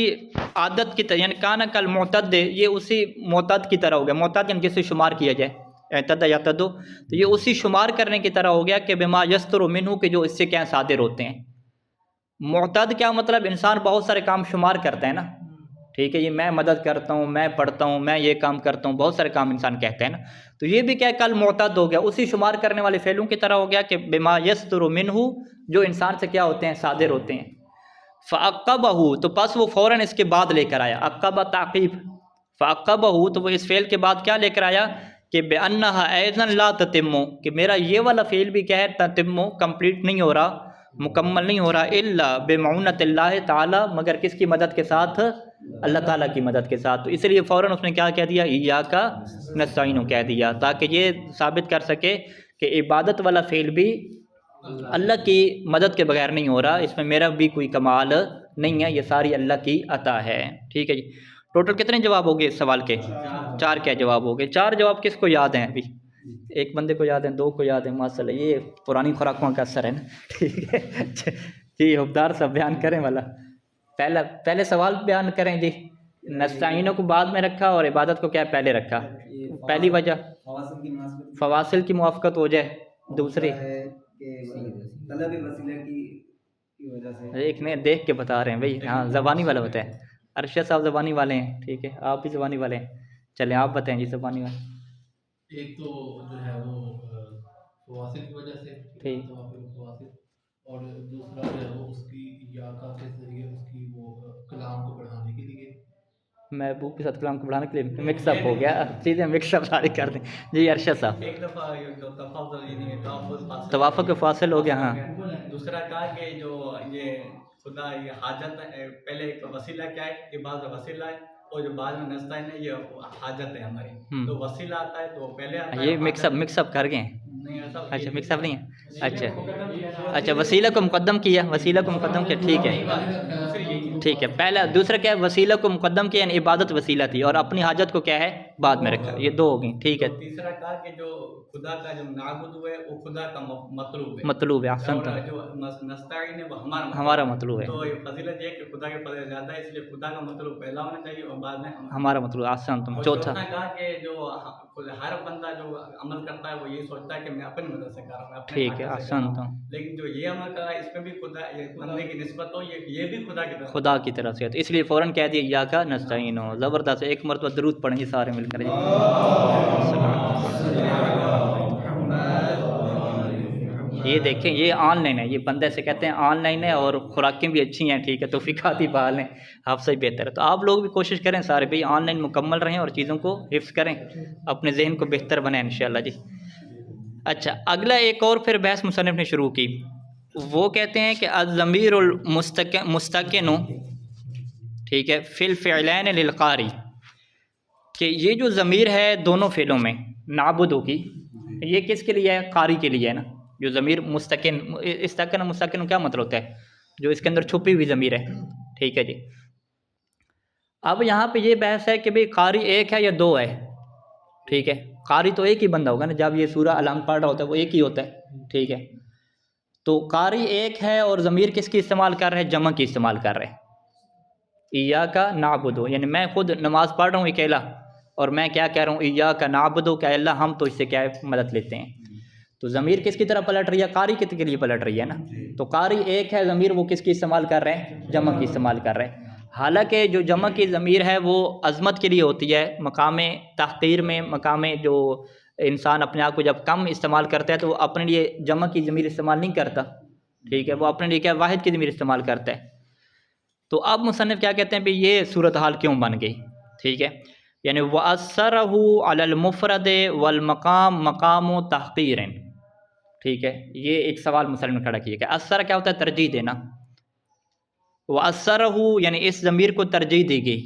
عادت کی طرح، یعنی کانا کل معتد، یہ اسی معتد کی طرح ہو گیا، معتد یعنی جس سے شمار کیا جائے، اعتد یعتد، تو یہ اسی شمار کرنے کی طرح ہو گیا کہ بما یستر منہ، کہ جو اس سے کیا صادر ہوتے ہیں۔ معتد کیا مطلب؟ انسان بہت سارے کام شمار کرتا ہے نا، ٹھیک ہے، یہ میں مدد کرتا ہوں، میں پڑھتا ہوں، میں یہ کام کرتا ہوں، بہت سارے کام انسان کہتا ہے نا، تو یہ بھی کیا کل معتد ہو گیا، اسی شمار کرنے والے فعلوں کی طرح ہو گیا کہ بما یستر منہ، جو انسان سے کیا ہوتے ہیں؟ صادر ہوتے ہیں۔ فعقبہ، تو پس وہ فوراً اس کے بعد لے کر آیا، عقبہ تعقیب، فعقبہ، تو وہ اس فعل کے بعد کیا لے کر آیا کہ بأنہا ایضا لا تتم، کہ میرا یہ والا فعل بھی کیا ہے؟ تتم، کمپلیٹ نہیں ہو رہا، مکمل نہیں ہو رہا، الا بمعونۃ اللہ تعالی، مگر کس کی مدد کے ساتھ؟ اللہ تعالیٰ کی مدد کے ساتھ، تو اس لیے فوراً اس نے کیا کہہ دیا؟ ایاک نستعین کہہ دیا، تاکہ یہ ثابت کر سکے کہ عبادت والا فعل بھی اللہ کی مدد کے بغیر نہیں ہو رہا، اس میں میرا بھی کوئی کمال نہیں ہے، یہ ساری اللہ کی عطا ہے، ٹھیک ہے جی۔ ٹوٹل کتنے جواب ہو گئے اس سوال کے؟ 4 کیا جواب ہو گئے؟ 4 جواب کس کو یاد ہیں؟ ابھی ایک بندے کو یاد ہیں، 2 کو یاد ہیں، ماشاء اللہ، یہ پرانی خوراکوں کا اثر ہے نا، ٹھیک ہے جی۔ حبدار صاحب بیان کریں والا، پہلے سوال بیان کریں جی، نستعینوں کو بعد میں رکھا اور عبادت کو کیا پہلے رکھا؟ پہلی وجہ فواصل کی موافقت ہو جائے، دوسری طلب وسیلہ کی وجہ سے، ایک نے دیکھ کے بتا رہے ہیں بھائی، ہاں زبانی والا ہوتا ہے، ارشد صاحب زبانی والے ہیں، ٹھیک ہے، آپ بھی زبانی والے ہیں، چلیں آپ بتائیں جی زبانی میں. ایک تو جو ہے وہ فواصل کی وجہ سے ٹھیک. فواصل، اور دوسرا جو ہے وہ اس کی یا کا کے ذریعے اس کی وہ کلام کو بڑھانے کے لیے. محبوب کے ساتھ کلام کو بڑھانے کے لیے مکس اپ ہو گیا، چیزیں مکس اپ ساری کر دیں. جی ارشد صاحب. ایک دفعہ جو تفاضل یعنی توافق فاصل ہو گیا. ہاں دوسرا کہا کہ جو یہ خدا یہ حاجت ہے، پہلے ایک وسیلہ کیا ہے، عبادت وسیلہ ہے، اور جو بعد میں نستعین ہے یہ حاجت ہے ہماری. تو وسیلہ آتا ہے تو پہلے آتا ہے یہ مکس اپ کر گئے ہیں. نہیں ایسا اچھا مکس اپ نہیں ہے. اچھا وسیلہ کو مقدم کیا، وسیلہ کو مقدم کیا. ٹھیک ہے ٹھیک ہے. پہلا دوسرا کیا ہے، وسیلہ کو مقدم کیا یعنی عبادت وسیلہ تھی، اور اپنی حاجت کو کیا ہے بعد میں رکھا. یہ دو ہو گئی. ٹھیک ہے. تیسرا کہا کہ جو خدا کا جو نعبد ہے وہ خدا کا مطلوب ہے. مطلوب ہے. احسنت. اور جو نستعین ہے وہ ہمارا مطلوب ہے. تو یہ فضیلت یہ ہے کہ خدا کے فضل زیادہ ہے، اس لیے خدا کا مطلب پہلا ہونا چاہیے اور بعد میں ہمارا مطلب. احسنت. اور چوتھا کہا کہ جو ہر بندہ جو عمل کرتا ہے وہ یہ سوچتا ہے کہ میں اپنی مدد سے کر رہا ہوں، اپنے ٹھیک ہے. حاجت سے کر رہا احسنت. ہوں. لیکن جو یہ عمل کر رہا ہے اس میں بھی خدا یہ بندے کی نسبت ہو، یہ بھی خدا کی طرف خدا کی طرف سے. اس لیے فوراً کہہ دیا یا کا نستعین ہو. زبردست. ایک مرتبہ درود پڑھیں گے سارے مل کر. یہ دیکھیں یہ آن لائن ہے، یہ بندے سے کہتے ہیں آن لائن ہے، اور خوراکیں بھی اچھی ہیں. ٹھیک ہے. توفیقاتی بحال ہیں، آپ سے بہتر ہے. تو آپ لوگ بھی کوشش کریں سارے بھائی آن لائن مکمل رہیں اور چیزوں کو حفظ کریں، اپنے ذہن کو بہتر بنائیں انشاءاللہ. جی اچھا اگلا ایک اور پھر بحث مصنف نے شروع کی. وہ کہتے ہیں کہ الضمیر المستقن ٹھیک ہے فی الفعلین للقاری، کہ یہ جو ضمیر ہے دونوں فعلوں میں نعبدو کی، یہ کس کے لیے ہے؟ قاری کے لیے ہے نا. جو ضمیر مستقن، مستقن کیا مطلب ہوتا ہے؟ جو اس کے اندر چھپی ہوئی ضمیر ہے. ٹھیک ہے جی. اب یہاں پہ یہ بحث ہے کہ بھئی قاری ایک ہے یا دو ہے. ٹھیک ہے. قاری تو ایک ہی بندہ ہوگا نا، جب یہ سورہ الحمد پڑھ رہا ہوتا ہے وہ ایک ہی ہوتا ہے. ٹھیک ہے. تو قاری ایک ہے اور ضمیر کس کی استعمال کر رہے ہیں؟ جمع کی استعمال کر رہے ہیں. ایاک نعبدو، یعنی میں خود نماز پڑھ رہا ہوں اکیلا، اور میں کیا کہہ رہا ہوں؟ ایاک نعبدو، کہ اللہ ہم تو اس سے کیا ہے مدد لیتے ہیں. تو ضمیر کس کی طرف پلٹ رہی ہے؟ قاری کے لیے پلٹ رہی ہے نا. تو قاری ایک ہے، ضمیر وہ کس کی استعمال کر رہے ہیں؟ جمع کی استعمال کر رہے ہیں. حالانکہ جو جمع کی ضمیر ہے وہ عظمت کے لیے ہوتی ہے، مقام تحقیر میں، مقام جو انسان اپنے آپ کو جب کم استعمال کرتا ہے تو وہ اپنے لیے جمع کی ضمیر استعمال نہیں کرتا. ٹھیک ہے. وہ اپنے لیے کیا واحد کی ضمیر استعمال کرتا ہے. تو اب مصنف کیا کہتے ہیں بھی یہ صورتحال کیوں بن گئی؟ ٹھیک ہے. یعنی وَأَثَّرَهُ عَلَى الْمُفْرَدِ وَالْمَقَامِ مَقَامُ تَحْقِيرٍ. ٹھیک ہے. یہ ایک سوال مصنف نے کھڑا کیا کہ اثر کیا ہوتا ہے؟ ترجیح دینا. وَأَثَّرَهُ یعنی اس ضمیر کو ترجیح دی گئی،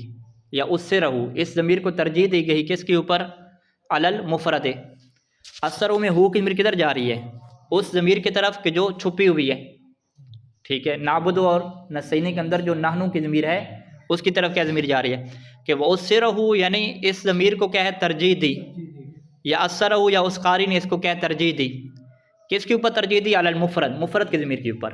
یا أُثِّرَهُ اس ضمیر کو ترجیح دی گئی کس کے اوپر؟ علی المفرد. اثر میں ہو کی ضمیر کدھر جا رہی ہے؟ اس ضمیر کی طرف کہ جو چھپی ہوئی ہے. ٹھیک ہے. نعبد اور نستعین کے اندر جو نحنو کی ضمیر ہے اس کی طرف کیا ضمیر جا رہی ہے؟ کہ وَأُثِّرَهُ یعنی اس ضمیر کو کیا ہے ترجیح دی، یا اثرہ یا اس قاری نے اس کو کیا ترجیح دی. کس کے اوپر ترجیح دی؟ علی المفرد، مفرد کی ضمیر کے اوپر.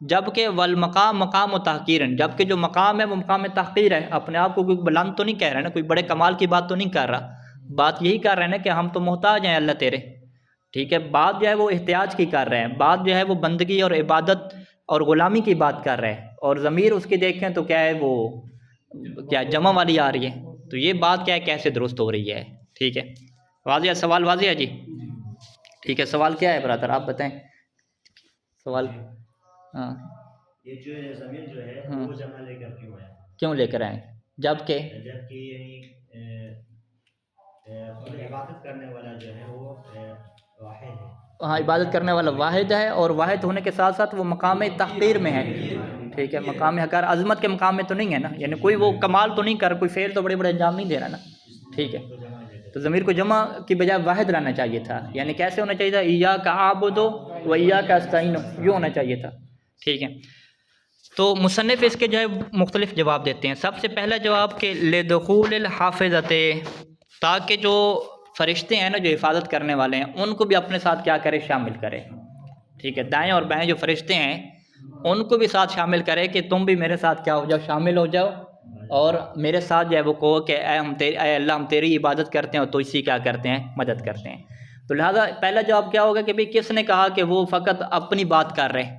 جبکہ والمقام مقام و تحقیرن، جبکہ جو مقام ہے وہ مقام تحقیر ہے. اپنے آپ کو کوئی بلند تو نہیں کہہ رہا ہے نا، کوئی بڑے کمال کی بات تو نہیں کر رہا. بات یہی کر رہے ہیں نا کہ ہم تو محتاج ہیں اللہ تیرے. ٹھیک ہے. بات جو ہے وہ احتیاج کی کر رہے ہیں، بات جو ہے وہ بندگی اور عبادت اور غلامی کی بات کر رہے ہیں. اور ضمیر اس کی دیکھیں تو کیا ہے، وہ کیا جمع والی آ رہی ہے. تو یہ بات کیا ہے کیسے درست ہو رہی ہے؟ ٹھیک ہے. واضح ہے؟ سوال واضح ہے جی؟ ٹھیک ہے. سوال کیا ہے برادر آپ بتائیں سوال. ہاں یہ جو ضمیر جو ہے ہاں وہ جمع لے کر کیوں ہے؟ کیوں لے کر آئیں؟ جبکہ یعنی عبادت کرنے والا جو ہے وہ واحد ہے. ہاں عبادت کرنے والا واحد ہے، اور واحد ہونے کے ساتھ ساتھ وہ مقام تحقیر میں ہے. ٹھیک ہے. مقام حقار عظمت کے مقام میں تو نہیں ہے نا، یعنی کوئی وہ کمال تو نہیں کر، کوئی فعل تو بڑے بڑے انجام نہیں دے رہا نا. ٹھیک ہے. تو ضمیر کو جمع کی بجائے واحد لانا چاہیے تھا. یعنی کیسے ہونا چاہیے تھا؟ ایاک اعبد و ایاک استعین، یہ ہونا چاہیے تھا. ٹھیک ہے. تو مصنف اس کے جو ہے مختلف جواب دیتے ہیں. سب سے پہلا جواب کہ لدخول الحافظۃ، تاکہ جو فرشتے ہیں نا جو حفاظت کرنے والے ہیں ان کو بھی اپنے ساتھ کیا کرے؟ شامل کرے. ٹھیک ہے. دائیں اور بائیں جو فرشتے ہیں ان کو بھی ساتھ شامل کرے کہ تم بھی میرے ساتھ کیا ہو جاؤ؟ شامل ہو جاؤ، اور میرے ساتھ جو ہے وہ کہو کہ اے اللہ ہم تیری عبادت کرتے ہیں اور تو اسی کیا کرتے ہیں؟ مدد کرتے ہیں. تو لہٰذا پہلا جواب کیا ہوگا کہ بھئی کس نے کہا کہ وہ فقط اپنی بات کر رہے ہیں؟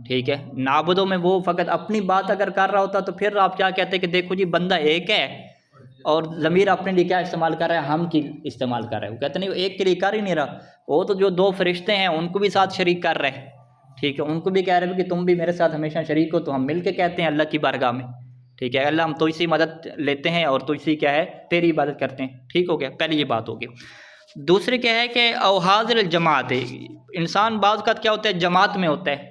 ٹھیک ہے. نعبدوں میں وہ فقط اپنی بات اگر کر رہا ہوتا تو پھر آپ کیا کہتے کہ دیکھو جی بندہ ایک ہے اور ضمیر اپنے لیے کیا استعمال کر رہا ہے؟ ہم کی استعمال کر رہا ہے. وہ کہتے نہیں ایک کے لیے کر ہی نہیں رہا، وہ تو جو دو فرشتے ہیں ان کو بھی ساتھ شریک کر رہے ہیں. ٹھیک ہے، ان کو بھی کہہ رہے ہیں کہ تم بھی میرے ساتھ ہمیشہ شریک ہو. تو ہم مل کے کہتے ہیں اللہ کی بارگاہ میں، ٹھیک ہے، اللہ ہم تو اسی مدد لیتے ہیں اور تو اسی کیا ہے تیری عبادت کرتے ہیں. ٹھیک ہو گیا، پہلی یہ بات ہوگی. دوسری کیا ہے کہ او حاضر الجماعت، انسان بعض اوقات کیا ہوتا ہے جماعت میں ہوتا ہے،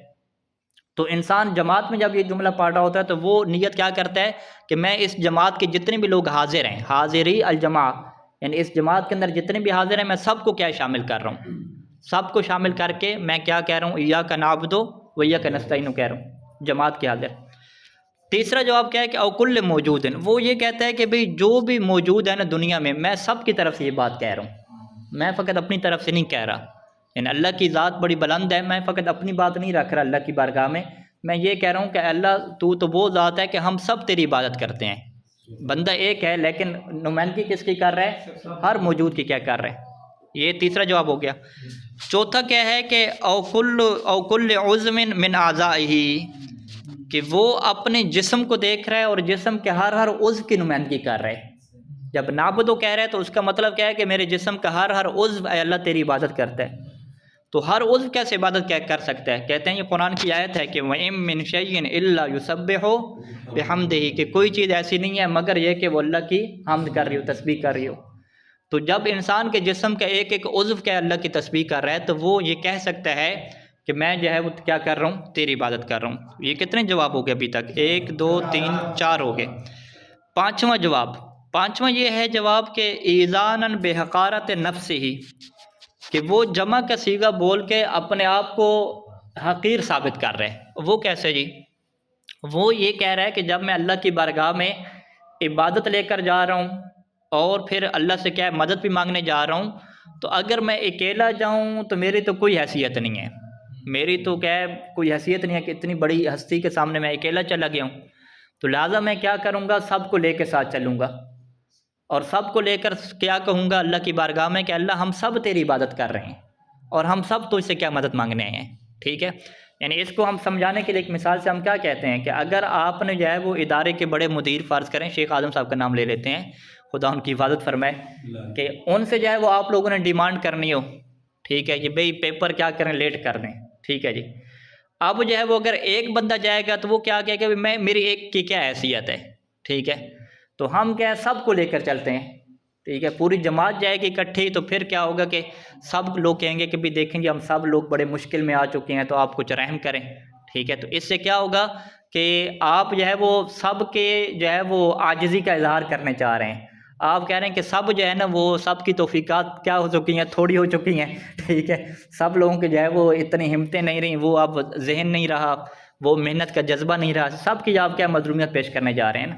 تو انسان جماعت میں جب یہ جملہ پڑھ رہا ہوتا ہے تو وہ نیت کیا کرتا ہے کہ میں اس جماعت کے جتنے بھی لوگ حاضر ہیں، حاضری الجماع، یعنی اس جماعت کے اندر جتنے بھی حاضر ہیں میں سب کو کیا شامل کر رہا ہوں، سب کو شامل کر کے میں کیا کہہ رہا ہوں، ایاک نعبد و ایاک نستعین کہہ رہا ہوں، جماعت کے حاضر. تیسرا جواب کیا ہے کہ او کل موجود، وہ یہ کہتا ہے کہ بھئی جو بھی موجود ہے نا دنیا میں سب کی طرف سے یہ بات کہہ رہا ہوں، میں فقط اپنی طرف سے نہیں کہہ رہا. یعنی اللہ کی ذات بڑی بلند ہے، میں فقط اپنی بات نہیں رکھ رہا اللہ کی بارگاہ میں یہ کہہ رہا ہوں کہ اللہ تو وہ ذات ہے کہ ہم سب تیری عبادت کرتے ہیں. بندہ ایک ہے لیکن نمائندگی کس کی کر رہا ہے؟ ہر موجود کی کیا کر رہا ہے. یہ تیسرا جواب ہو گیا. چوتھا کیا ہے کہ او کل عضو من اعضائہ، کہ وہ اپنے جسم کو دیکھ رہا ہے اور جسم کے ہر عضو کی نمائندگی کر رہا ہے. جب نعبدو کہہ رہا ہے تو اس کا مطلب کیا ہے کہ میرے جسم کا ہر عضو اے اللہ تیری عبادت کرتا ہے. تو ہر عضو کیسے عبادت کیا کر سکتا ہے؟ کہتے ہیں یہ قرآن کی آیت ہے کہ وَإِن مِّن شَيْءٍ إِلَّا يُسَبِّحُ بِحَمْدِهِ، کہ کوئی چیز ایسی نہیں ہے مگر یہ کہ وہ اللہ کی حمد کر رہی ہو، تسبیح کر رہی ہو. تو جب انسان کے جسم کا ایک عضو کیا اللہ کی تسبیح کر رہا ہے تو وہ یہ کہہ سکتا ہے کہ میں جو ہے وہ کیا کر رہا ہوں، تیری عبادت کر رہا ہوں. یہ کتنے جواب ہو گئے ابھی تک؟ 1 2 3 4 ہو گئے. پانچواں یہ ہے جواب کہ ایذاناً بحقارت نفسہ، کہ وہ جمع کا صیغہ بول کے اپنے آپ کو حقیر ثابت کر رہے ہیں. وہ کیسے جی؟ وہ یہ کہہ رہا ہے کہ جب میں اللہ کی بارگاہ میں عبادت لے کر جا رہا ہوں اور پھر اللہ سے کیا مدد بھی مانگنے جا رہا ہوں، تو اگر میں اکیلا جاؤں تو میری تو کوئی حیثیت نہیں ہے، میری تو کیا ہے کوئی حیثیت نہیں ہے کہ اتنی بڑی ہستی کے سامنے میں اکیلا چلا گیا ہوں. تو لہٰذا میں کیا کروں گا، سب کو لے کے ساتھ چلوں گا اور سب کو لے کر کیا کہوں گا اللہ کی بارگاہ میں کہ اللہ ہم سب تیری عبادت کر رہے ہیں اور ہم سب تو اس سے کیا مدد مانگنے ہیں. ٹھیک ہے، یعنی اس کو ہم سمجھانے کے لیے ایک مثال سے ہم کیا کہتے ہیں کہ اگر آپ نے جو ہے وہ ادارے کے بڑے مدیر فرض کریں، شیخ اعظم صاحب کا نام لے لیتے ہیں، خدا ان کی حفاظت فرمائے، کہ ان سے جو ہے وہ آپ لوگوں نے ڈیمانڈ کرنی ہو، ٹھیک ہے، کہ بھئی پیپر کیا کریں لیٹ کر دیں. ٹھیک ہے جی، اب جو ہے وہ اگر ایک بندہ جائے گا تو وہ کیا کہے کہ میری ایک کی کیا حیثیت ہے. ٹھیک ہے، تو ہم کیا سب کو لے کر چلتے ہیں. ٹھیک ہے، پوری جماعت جائے گی اکٹھی تو پھر کیا ہوگا کہ سب لوگ کہیں گے کہ بھی دیکھیں گے ہم سب لوگ بڑے مشکل میں آ چکے ہیں تو آپ کچھ رحم کریں. ٹھیک ہے، تو اس سے کیا ہوگا کہ آپ جو ہے وہ سب کے جو ہے وہ عاجزی کا اظہار کرنے چاہ رہے ہیں. آپ کہہ رہے ہیں کہ سب جو ہے نا وہ سب کی توفیقات کیا ہو چکی ہیں، تھوڑی ہو چکی ہیں. ٹھیک ہے، سب لوگوں کے جو ہے وہ اتنی ہمتیں نہیں رہیں، وہ اب ذہن نہیں رہا، وہ محنت کا جذبہ نہیں رہا، سب کی آپ کیا مظلومیت پیش کرنے جا رہے ہیں نا.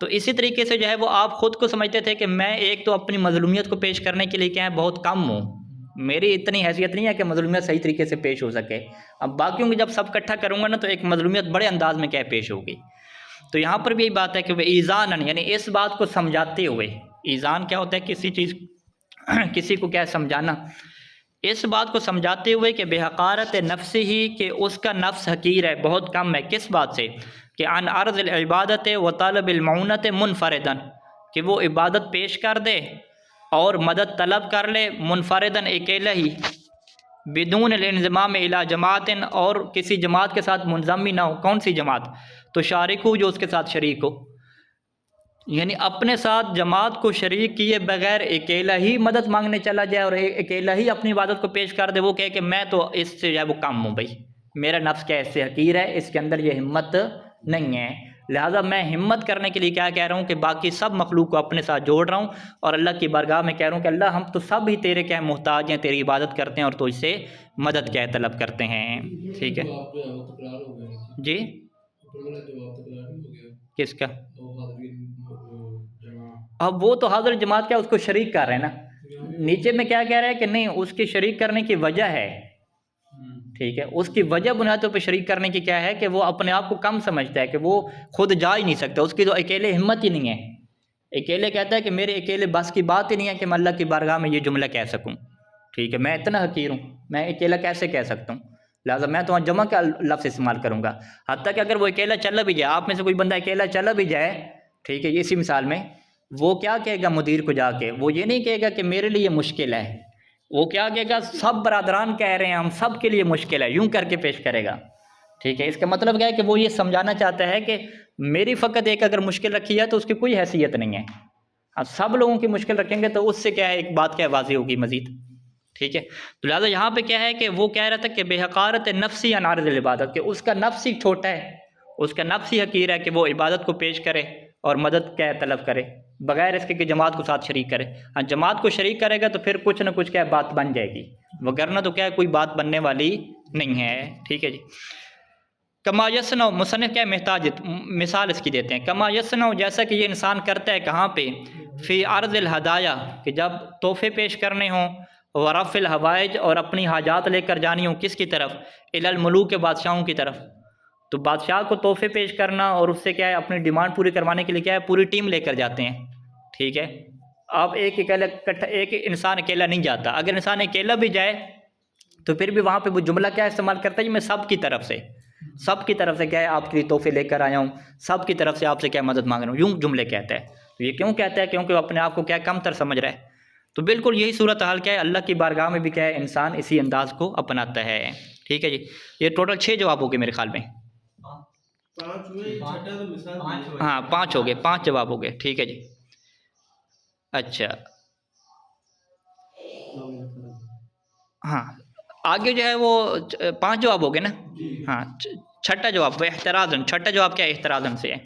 تو اسی طریقے سے جو ہے وہ آپ خود کو سمجھتے تھے کہ میں ایک تو اپنی مظلومیت کو پیش کرنے کے لیے کیا ہے بہت کم ہوں، میری اتنی حیثیت نہیں ہے کہ مظلومیت صحیح طریقے سے پیش ہو سکے. اب باقیوں کو جب سب اکٹھا کروں گا نا تو ایک مظلومیت بڑے انداز میں کیا پیش ہوگی. تو یہاں پر بھی یہی بات ہے کہ وہ ایذان، یعنی اس بات کو سمجھاتے ہوئے، ایذان کیا ہوتا ہے کسی چیز کسی کو کیا سمجھانا، اس بات کو سمجھاتے ہوئے کہ بحقارت نفس ہی، کہ اس کا نفس حقیر ہے، بہت کم ہے. کس بات سے؟ کہ عن عرض العبادت و طلب المعونت منفردن، کہ وہ عبادت پیش کر دے اور مدد طلب کر لے منفردن، اکیلا ہی، بدون الانضمام الی جماعت، اور کسی جماعت کے ساتھ منضم ہی نہ ہو. کون سی جماعت؟ تو شارک ہو، جو اس کے ساتھ شریک ہو، یعنی اپنے ساتھ جماعت کو شریک کیے بغیر اکیلا ہی مدد مانگنے چلا جائے اور اکیلا ہی اپنی عبادت کو پیش کر دے. وہ کہے کہ میں تو اس سے جو ہے وہ کم ہوں، بھائی میرا نفس کیا اس سے حقیر ہے، اس کے اندر یہ ہمت نہیں ہے. لہٰذا میں ہمت کرنے کے لیے کیا کہہ رہا ہوں کہ باقی سب مخلوق کو اپنے ساتھ جوڑ رہا ہوں اور اللہ کی بارگاہ میں کہہ رہا ہوں کہ اللہ ہم تو سب ہی تیرے کیا محتاج ہیں، تیری عبادت کرتے ہیں اور تو اس سے مدد کیا طلب کرتے ہیں. ٹھیک ہے جی، کس کا؟ اب وہ تو حاضر جماعت کیا اس کو شریک کر رہے ہیں نا. نیچے میں کیا کہہ رہا ہے کہ نہیں، اس کی شریک کرنے کی وجہ ہے. ٹھیک ہے، اس کی وجہ بنیادوں پہ شریک کرنے کی کیا ہے کہ وہ اپنے آپ کو کم سمجھتا ہے کہ وہ خود جا ہی نہیں سکتا، اس کی تو اکیلے ہمت ہی نہیں ہے. اکیلے کہتا ہے کہ میرے اکیلے بس کی بات ہی نہیں ہے کہ میں اللہ کی بارگاہ میں یہ جملہ کہہ سکوں. ٹھیک ہے، میں اتنا حقیر ہوں، میں اکیلا کیسے کہہ سکتا ہوں، لہٰذا میں تو جمع کا لفظ استعمال کروں گا. حتیٰ کہ اگر وہ اکیلا چلا بھی جائے، آپ میں سے کوئی بندہ اکیلا چلا بھی جائے، ٹھیک ہے، اسی مثال میں وہ کیا کہے گا مدیر کو جا کے؟ وہ یہ نہیں کہے گا کہ میرے لیے مشکل ہے، وہ کیا کہے گا سب برادران کہہ رہے ہیں ہم سب کے لیے مشکل ہے، یوں کر کے پیش کرے گا، ٹھیک ہے۔ اس کا مطلب کیا ہے کہ وہ یہ سمجھانا چاہتا ہے کہ میری فقط ایک اگر مشکل رکھی ہے تو اس کی کوئی حیثیت نہیں ہے، اب سب لوگوں کی مشکل رکھیں گے تو اس سے کیا ہے ایک بات کیا واضح ہوگی مزید، ٹھیک ہے۔ تو لہٰذا یہاں پہ کیا ہے کہ وہ کہہ رہا تھا کہ بے حقارت نفسی عن عرض العبادت، کہ اس کا نفس ہی چھوٹا ہے، اس کا نفس ہی حقیر ہے کہ وہ عبادت کو پیش کرے اور مدد کیا طلب کرے بغیر اس کے کہ جماعت کو ساتھ شریک کرے۔ ہاں جماعت کو شریک کرے گا تو پھر کچھ نہ کچھ کیا بات بن جائے گی، وگرنہ تو کیا کوئی بات بننے والی نہیں ہے، ٹھیک ہے جی۔ کما یسنو، مصنف کیا محتاج مثال اس کی دیتے ہیں، کما یسنو جیسا کہ یہ انسان کرتا ہے کہاں پہ، فی عرض الہدایا، کہ جب تحفے پیش کرنے ہوں، ورفع الحوائج، اور اپنی حاجات لے کر جانی ہوں کس کی طرف، الی الملوک، کے بادشاہوں کی طرف۔ تو بادشاہ کو تحفے پیش کرنا اور اس سے کیا ہے اپنی ڈیمانڈ پوری کروانے کے لیے کیا ہے پوری ٹیم لے کر جاتے ہیں، ٹھیک ہے۔ اب ایک انسان اکیلا نہیں جاتا، اگر انسان اکیلا بھی جائے تو پھر بھی وہاں پہ وہ جملہ کیا استعمال کرتا ہے، میں سب کی طرف سے کیا ہے آپ کے لیے تحفے لے کر آیا ہوں، سب کی طرف سے آپ سے کیا مدد مانگ رہا ہوں، یوں جملے کہتا ہے۔ تو یہ کیوں کہتا ہے؟ کیونکہ وہ اپنے آپ کو کیا کم تر سمجھ رہا ہے۔ تو بالکل یہی صورتحال کیا ہے اللہ کی بارگاہ میں بھی کیا ہے انسان اسی انداز کو اپناتا ہے، ٹھیک ہے جی۔ یہ ٹوٹل 6 جواب ہو گئے میرے خیال میں، ہاں 5 ہو گئے، 5 جواب ہو گئے، ٹھیک ہے جی۔ اچھا ہاں آگے جو ہے وہ 5 جواب ہو گئے نا، ہاں چھٹا جواب احترازن، چھٹا جواب کیا احترازن سے ہے،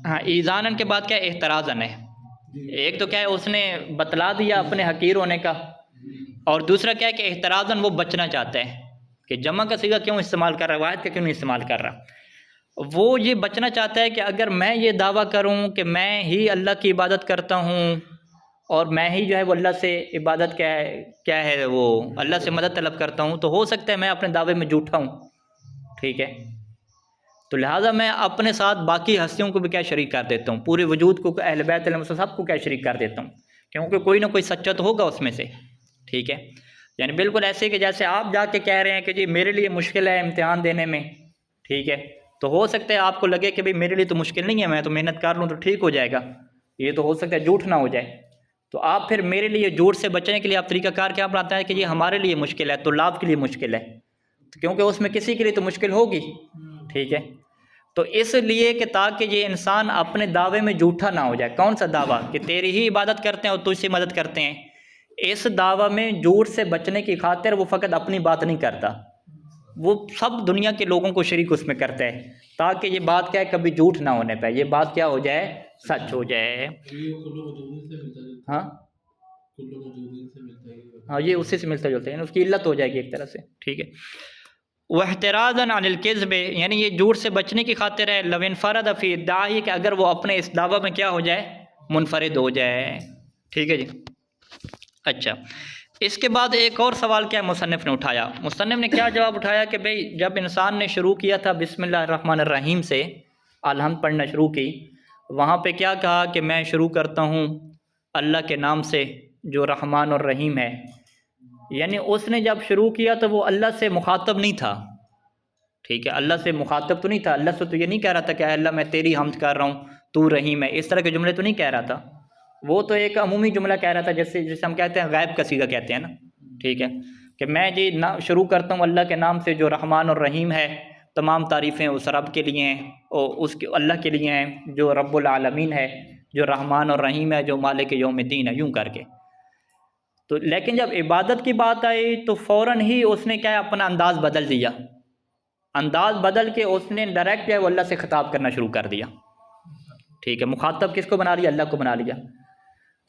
ہاں ایذانن کے بعد کیا احترازن ہے۔ ایک تو کیا ہے اس نے بتلا دیا اپنے حقیر ہونے کا، اور دوسرا کیا ہے کہ احترازن وہ بچنا چاہتا ہے کہ جمع کا صیغہ کیوں استعمال کر رہا ہے، واحد کا کیوں نہیں استعمال کر رہا۔ وہ یہ بچنا چاہتا ہے کہ اگر میں یہ دعویٰ کروں کہ میں ہی اللہ کی عبادت کرتا ہوں اور میں ہی جو ہے وہ اللہ سے عبادت کیا ہے وہ اللہ سے مدد طلب کرتا ہوں، تو ہو سکتا ہے میں اپنے دعوے میں جھوٹا ہوں، ٹھیک ہے۔ تو لہٰذا میں اپنے ساتھ باقی ہستیوں کو بھی کیا شریک کر دیتا ہوں، پورے وجود کو، اہل بیت علیہ السلام سب کو کیا شریک کر دیتا ہوں، کیونکہ کوئی نہ کوئی سچا تو ہوگا اس میں سے، ٹھیک ہے۔ یعنی بالکل ایسے کہ جیسے آپ جا کے کہہ رہے ہیں کہ جی میرے لیے مشکل ہے امتحان دینے میں، ٹھیک ہے، تو ہو سکتا ہے آپ کو لگے کہ بھئی میرے لیے تو مشکل نہیں ہے، میں تو محنت کر لوں تو ٹھیک ہو جائے گا، یہ تو ہو سکتا ہے جھوٹ نہ ہو جائے۔ تو آپ پھر میرے لیے جھوٹ سے بچنے کے لیے آپ طریقہ کار کیا بناتے ہیں کہ یہ ہمارے لیے مشکل ہے، طلاب کے لیے مشکل ہے، کیونکہ اس میں کسی کے لیے تو مشکل ہوگی، ٹھیک ہے۔ تو اس لیے کہ تاکہ یہ انسان اپنے دعوے میں جھوٹا نہ ہو جائے۔ کون سا دعویٰ؟ کہ تیری ہی عبادت کرتے ہیں اور تجھ سے مدد کرتے ہیں۔ اس دعویٰ میں جھوٹ سے بچنے کی خاطر وہ فقط اپنی بات نہیں کرتا، وہ سب دنیا کے لوگوں کو شریک اس میں کرتا ہے، تاکہ یہ بات کیا ہے کبھی جھوٹ نہ ہونے پائے، یہ بات کیا ہو جائے سچ ہو جائے۔ ہاں یہ اسی سے ملتا جلتا ہے، یعنی اس کی علت ہو جائے گی ایک طرح سے، ٹھیک ہے۔ واحترازاً عن الکذب، یعنی یہ جھوٹ سے بچنے کی خاطر ہے، لو انفرد فی ادعائی، کہ اگر وہ اپنے اس دعویٰ میں کیا ہو جائے منفرد ہو جائے، ٹھیک ہے جی۔ اچھا اس کے بعد ایک اور سوال کیا مصنف نے اٹھایا، مصنف نے کیا جواب اٹھایا کہ بھئی جب انسان نے شروع کیا تھا بسم اللہ الرحمن الرحیم سے الحمد پڑھنا شروع کی، وہاں پہ کیا کہا کہ میں شروع کرتا ہوں اللہ کے نام سے جو رحمان اور رحیم ہے، یعنی اس نے جب شروع کیا تو وہ اللہ سے مخاطب نہیں تھا، ٹھیک ہے، اللہ سے مخاطب تو نہیں تھا، اللہ سے تو یہ نہیں کہہ رہا تھا کہ اے اللہ میں تیری حمد کر رہا ہوں تو رحیم ہے، اس طرح کے جملے تو نہیں کہہ رہا تھا، وہ تو ایک عمومی جملہ کہہ رہا تھا جیسے ہم کہتے ہیں غیب کا صیغہ کہتے ہیں نا، ٹھیک ہے، کہ میں جی شروع کرتا ہوں اللہ کے نام سے جو رحمان اور رحیم ہے، تمام تعریفیں اس رب کے لیے ہیں اور اس کے اللہ کے لیے ہیں جو رب العالمین ہے، جو رحمان اور رحیم ہے، جو مالک یوم الدین ہے، یوں کر کے۔ تو لیکن جب عبادت کی بات آئی تو فوراً ہی اس نے کیا اپنا انداز بدل دیا، انداز بدل کے اس نے ڈائریکٹ جو ہے وہ اللہ سے خطاب کرنا شروع کر دیا، ٹھیک ہے، مخاطب کس کو بنا لیا؟ اللہ کو بنا لیا۔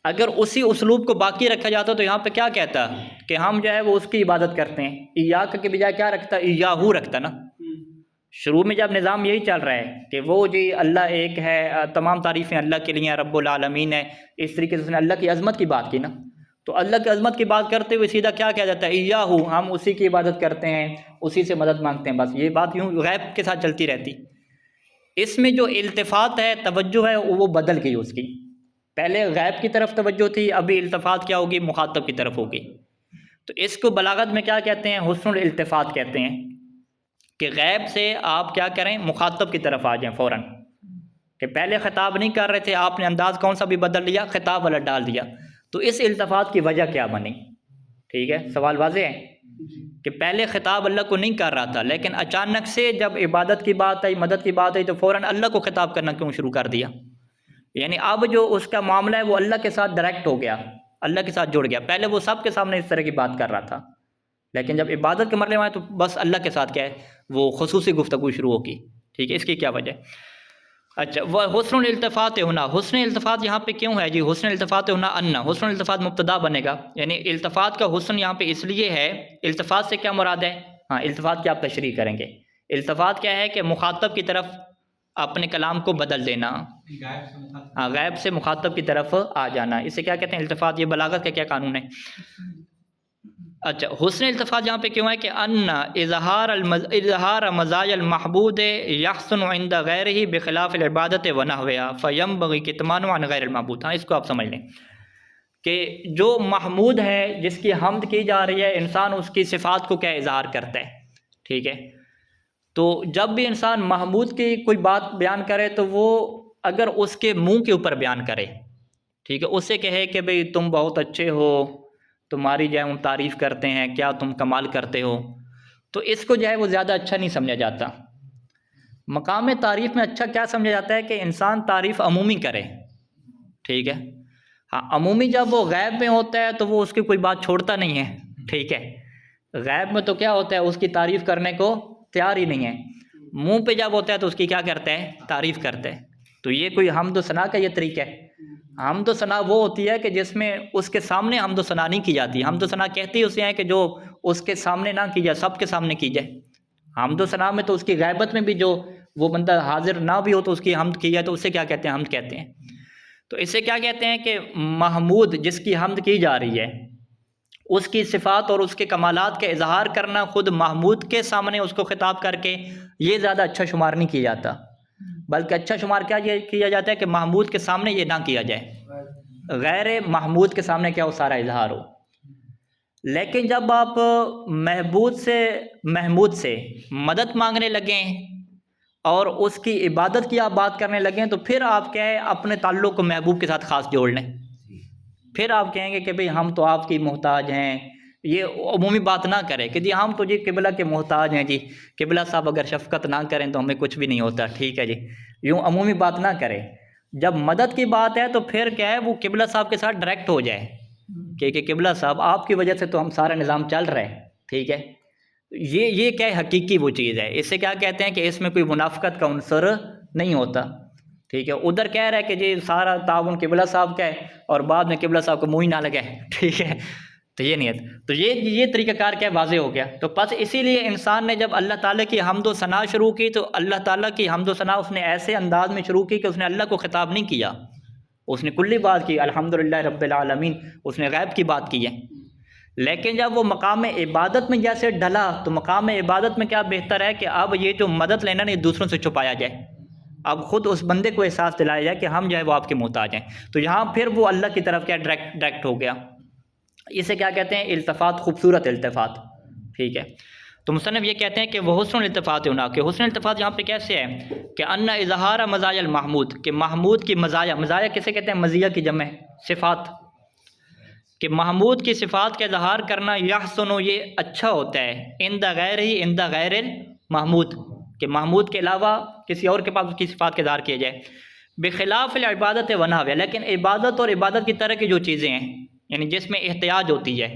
اگر اسی اسلوب کو باقی رکھا جاتا تو یہاں پہ کیا کہتا کہ ہم جو ہے وہ اس کی عبادت کرتے ہیں، ایاک کے بجائے کیا رکھتا؟ ایاہو رکھتا نا۔ شروع میں جب نظام یہی چل رہا ہے کہ وہ جی اللہ ایک ہے، تمام تعریفیں اللہ کے لیے، رب العالمین ہے، اس طریقے سے اس نے اللہ کی عظمت کی بات کی نا، تو اللہ کی عظمت کی بات کرتے ہوئے سیدھا کیا کہا جاتا ہے؟ ایاہو، ہم اسی کی عبادت کرتے ہیں، اسی سے مدد مانگتے ہیں، بس یہ بات یوں غیب کے ساتھ چلتی رہتی۔ اس میں جو التفات ہے، توجہ ہے، وہ بدل گئی اس کی، پہلے غیب کی طرف توجہ تھی، ابھی التفات کیا ہوگی؟ مخاطب کی طرف ہوگی۔ تو اس کو بلاغت میں کیا کہتے ہیں؟ حسن الالتفات کہتے ہیں، کہ غیب سے آپ کیا کریں؟ مخاطب کی طرف آ جائیں فوراً، کہ پہلے خطاب نہیں کر رہے تھے، آپ نے انداز کون سا بھی بدل لیا، خطاب والا ڈال دیا، تو اس التفات کی وجہ کیا بنی؟ ٹھیک ہے، سوال واضح ہے کہ پہلے خطاب اللہ کو نہیں کر رہا تھا، لیکن اچانک سے جب عبادت کی بات آئی، مدد کی بات آئی، تو فوراً اللہ کو خطاب کرنا کیوں شروع کر دیا؟ یعنی اب جو اس کا معاملہ ہے وہ اللہ کے ساتھ ڈائریکٹ ہو گیا، اللہ کے ساتھ جڑ گیا۔ پہلے وہ سب کے سامنے اس طرح کی بات کر رہا تھا، لیکن جب عبادت کے مرحلے میں آئے تو بس اللہ کے ساتھ کیا ہے وہ خصوصی گفتگو شروع ہوگی۔ ٹھیک ہے، اس کی کیا وجہ؟ اچھا، وہ حسن الالتفات ہونا، حسن التفات یہاں پہ کیوں ہے جی؟ حسن التفات ہونا انا، حسن التفات مبتدا بنے گا، یعنی التفات کا حسن یہاں پہ اس لیے ہے۔ التفات سے کیا مراد ہے؟ ہاں، التفات کی آپ تشریح کریں گے۔ التفات کیا ہے کہ مخاطب کی طرف اپنے کلام کو بدل دینا، ہاں، غیب سے مخاطب کی طرف آ جانا، اسے کیا کہتے ہیں؟ التفات۔ یہ بلاغت کا کیا قانون ہے؟ اچھا، حسن التفات یہاں پہ کیوں ہے کہ ان اظہار مزاج المحبود یحسن عند غیرہ بخلاف العبادت ونحوها فینبغی کتمان عن غیر المعبود۔ ہاں، اس کو آپ سمجھ لیں کہ جو محمود ہے، جس کی حمد کی جا رہی ہے، انسان اس کی صفات کو کیا اظہار کرتا ہے۔ ٹھیک ہے، تو جب بھی انسان محمود کی کوئی بات بیان کرے تو وہ اگر اس کے منہ کے اوپر بیان کرے، ٹھیک ہے، اس سے کہے کہ بھئی تم بہت اچھے ہو، تمہاری جو ہے ہم تعریف کرتے ہیں، کیا تم کمال کرتے ہو، تو اس کو جو ہے وہ زیادہ اچھا نہیں سمجھا جاتا۔ مقام تعریف میں اچھا کیا سمجھا جاتا ہے کہ انسان تعریف عمومی کرے۔ ٹھیک ہے، ہاں، عمومی جب وہ غیب میں ہوتا ہے تو وہ اس کی کوئی بات چھوڑتا نہیں ہے۔ ٹھیک ہے، غیب میں تو کیا ہوتا ہے، اس کی تعریف کرنے کو تیار ہی نہیں ہے، منہ پہ جب ہوتا ہے تو اس کی کیا کرتا ہے؟ تعریف کرتا ہے۔ تو یہ کوئی حمد و ثنا کا یہ طریقہ ہے؟ حمد و ثنا وہ ہوتی ہے کہ جس میں اس کے سامنے حمد و ثنا نہیں کی جاتی۔ حمد و ثنا کہتی اسے ہیں کہ جو اس کے سامنے نہ کی جائے، سب کے سامنے کی جائے۔ حمد و ثنا میں تو اس کی غیبت میں بھی جو وہ بندہ حاضر نہ بھی ہو تو اس کی حمد کی جائے، تو اسے کیا کہتے ہیں؟ حمد کہتے ہیں۔ تو اسے کیا کہتے ہیں کہ محمود جس کی حمد کی جا رہی ہے، اس کی صفات اور اس کے کمالات کا اظہار کرنا خود محمود کے سامنے اس کو خطاب کر کے یہ زیادہ اچھا شمار نہیں کیا جاتا، بلکہ اچھا شمار کیا کیا جاتا ہے کہ محمود کے سامنے یہ نہ کیا جائے، غیر محمود کے سامنے کیا وہ سارا اظہار ہو۔ لیکن جب آپ محمود سے مدد مانگنے لگیں اور اس کی عبادت کی آپ بات کرنے لگیں تو پھر آپ کیا ہے اپنے تعلق کو محبوب کے ساتھ خاص جوڑ لیں۔ پھر آپ کہیں گے کہ بھئی ہم تو آپ کی محتاج ہیں، یہ عمومی بات نہ کریں کہ جی ہم تو جی قبلہ کے محتاج ہیں، جی قبلہ صاحب اگر شفقت نہ کریں تو ہمیں کچھ بھی نہیں ہوتا، ٹھیک ہے جی، یوں عمومی بات نہ کریں۔ جب مدد کی بات ہے تو پھر کیا ہے وہ قبلہ صاحب کے ساتھ ڈائریکٹ ہو جائے کہ قبلہ صاحب آپ کی وجہ سے تو ہم سارا نظام چل رہا ہے، ٹھیک ہے۔ یہ کیا ہے؟ حقیقی وہ چیز ہے۔ اس سے کیا کہتے ہیں کہ اس میں کوئی منافقت کا عنصر نہیں ہوتا، ٹھیک ہے۔ ادھر کہہ رہا ہے کہ جی سارا تعاون قبلہ صاحب کا ہے اور بعد میں قبلہ صاحب کو منہ ہی نہ لگے، ٹھیک ہے، تو یہ نہیں ہے۔ تو یہ طریقہ کار کیا واضح ہو گیا۔ تو بس اسی لیے انسان نے جب اللہ تعالیٰ کی حمد و ثنا شروع کی تو اللہ تعالیٰ کی حمد و ثنا اس نے ایسے انداز میں شروع کی کہ اس نے اللہ کو خطاب نہیں کیا، اس نے کلی بات کی، الحمدللہ رب العالمین، اس نے غیب کی بات کی ہے۔ لیکن جب وہ مقام عبادت میں جیسے ڈلا تو مقام عبادت میں کیا بہتر ہے کہ اب یہ جو مدد لینا نہیں دوسروں سے چھپایا جائے، اب خود اس بندے کو احساس دلایا جائے کہ ہم جو ہے وہ آپ کے محتاج ہیں۔ تو یہاں پھر وہ اللہ کی طرف کیا ڈائریکٹ ہو گیا۔ اسے کیا کہتے ہیں؟ التفات، خوبصورت التفات، ٹھیک ہے۔ تو مصنف یہ کہتے ہیں کہ وہ حسن التفات ہونا، کہ حسن التفات یہاں پہ کیسے ہے کہ ان اظہار مزایا المحمود، کہ محمود کی مزایا کسے کہتے ہیں؟ مزیہ کی جمع صفات، کہ محمود کی صفات کا اظہار کرنا یحسن، یہ اچھا ہوتا ہے، عند غیر ہی عند غیر المحمود، کہ محمود کے علاوہ کسی اور کے پاس اس کی صفات کا اظہار کیا جائے، بخلاف العبادت ونحوها، لیکن عبادت اور عبادت کی طرح کی جو چیزیں ہیں، یعنی جس میں احتیاج ہوتی ہے،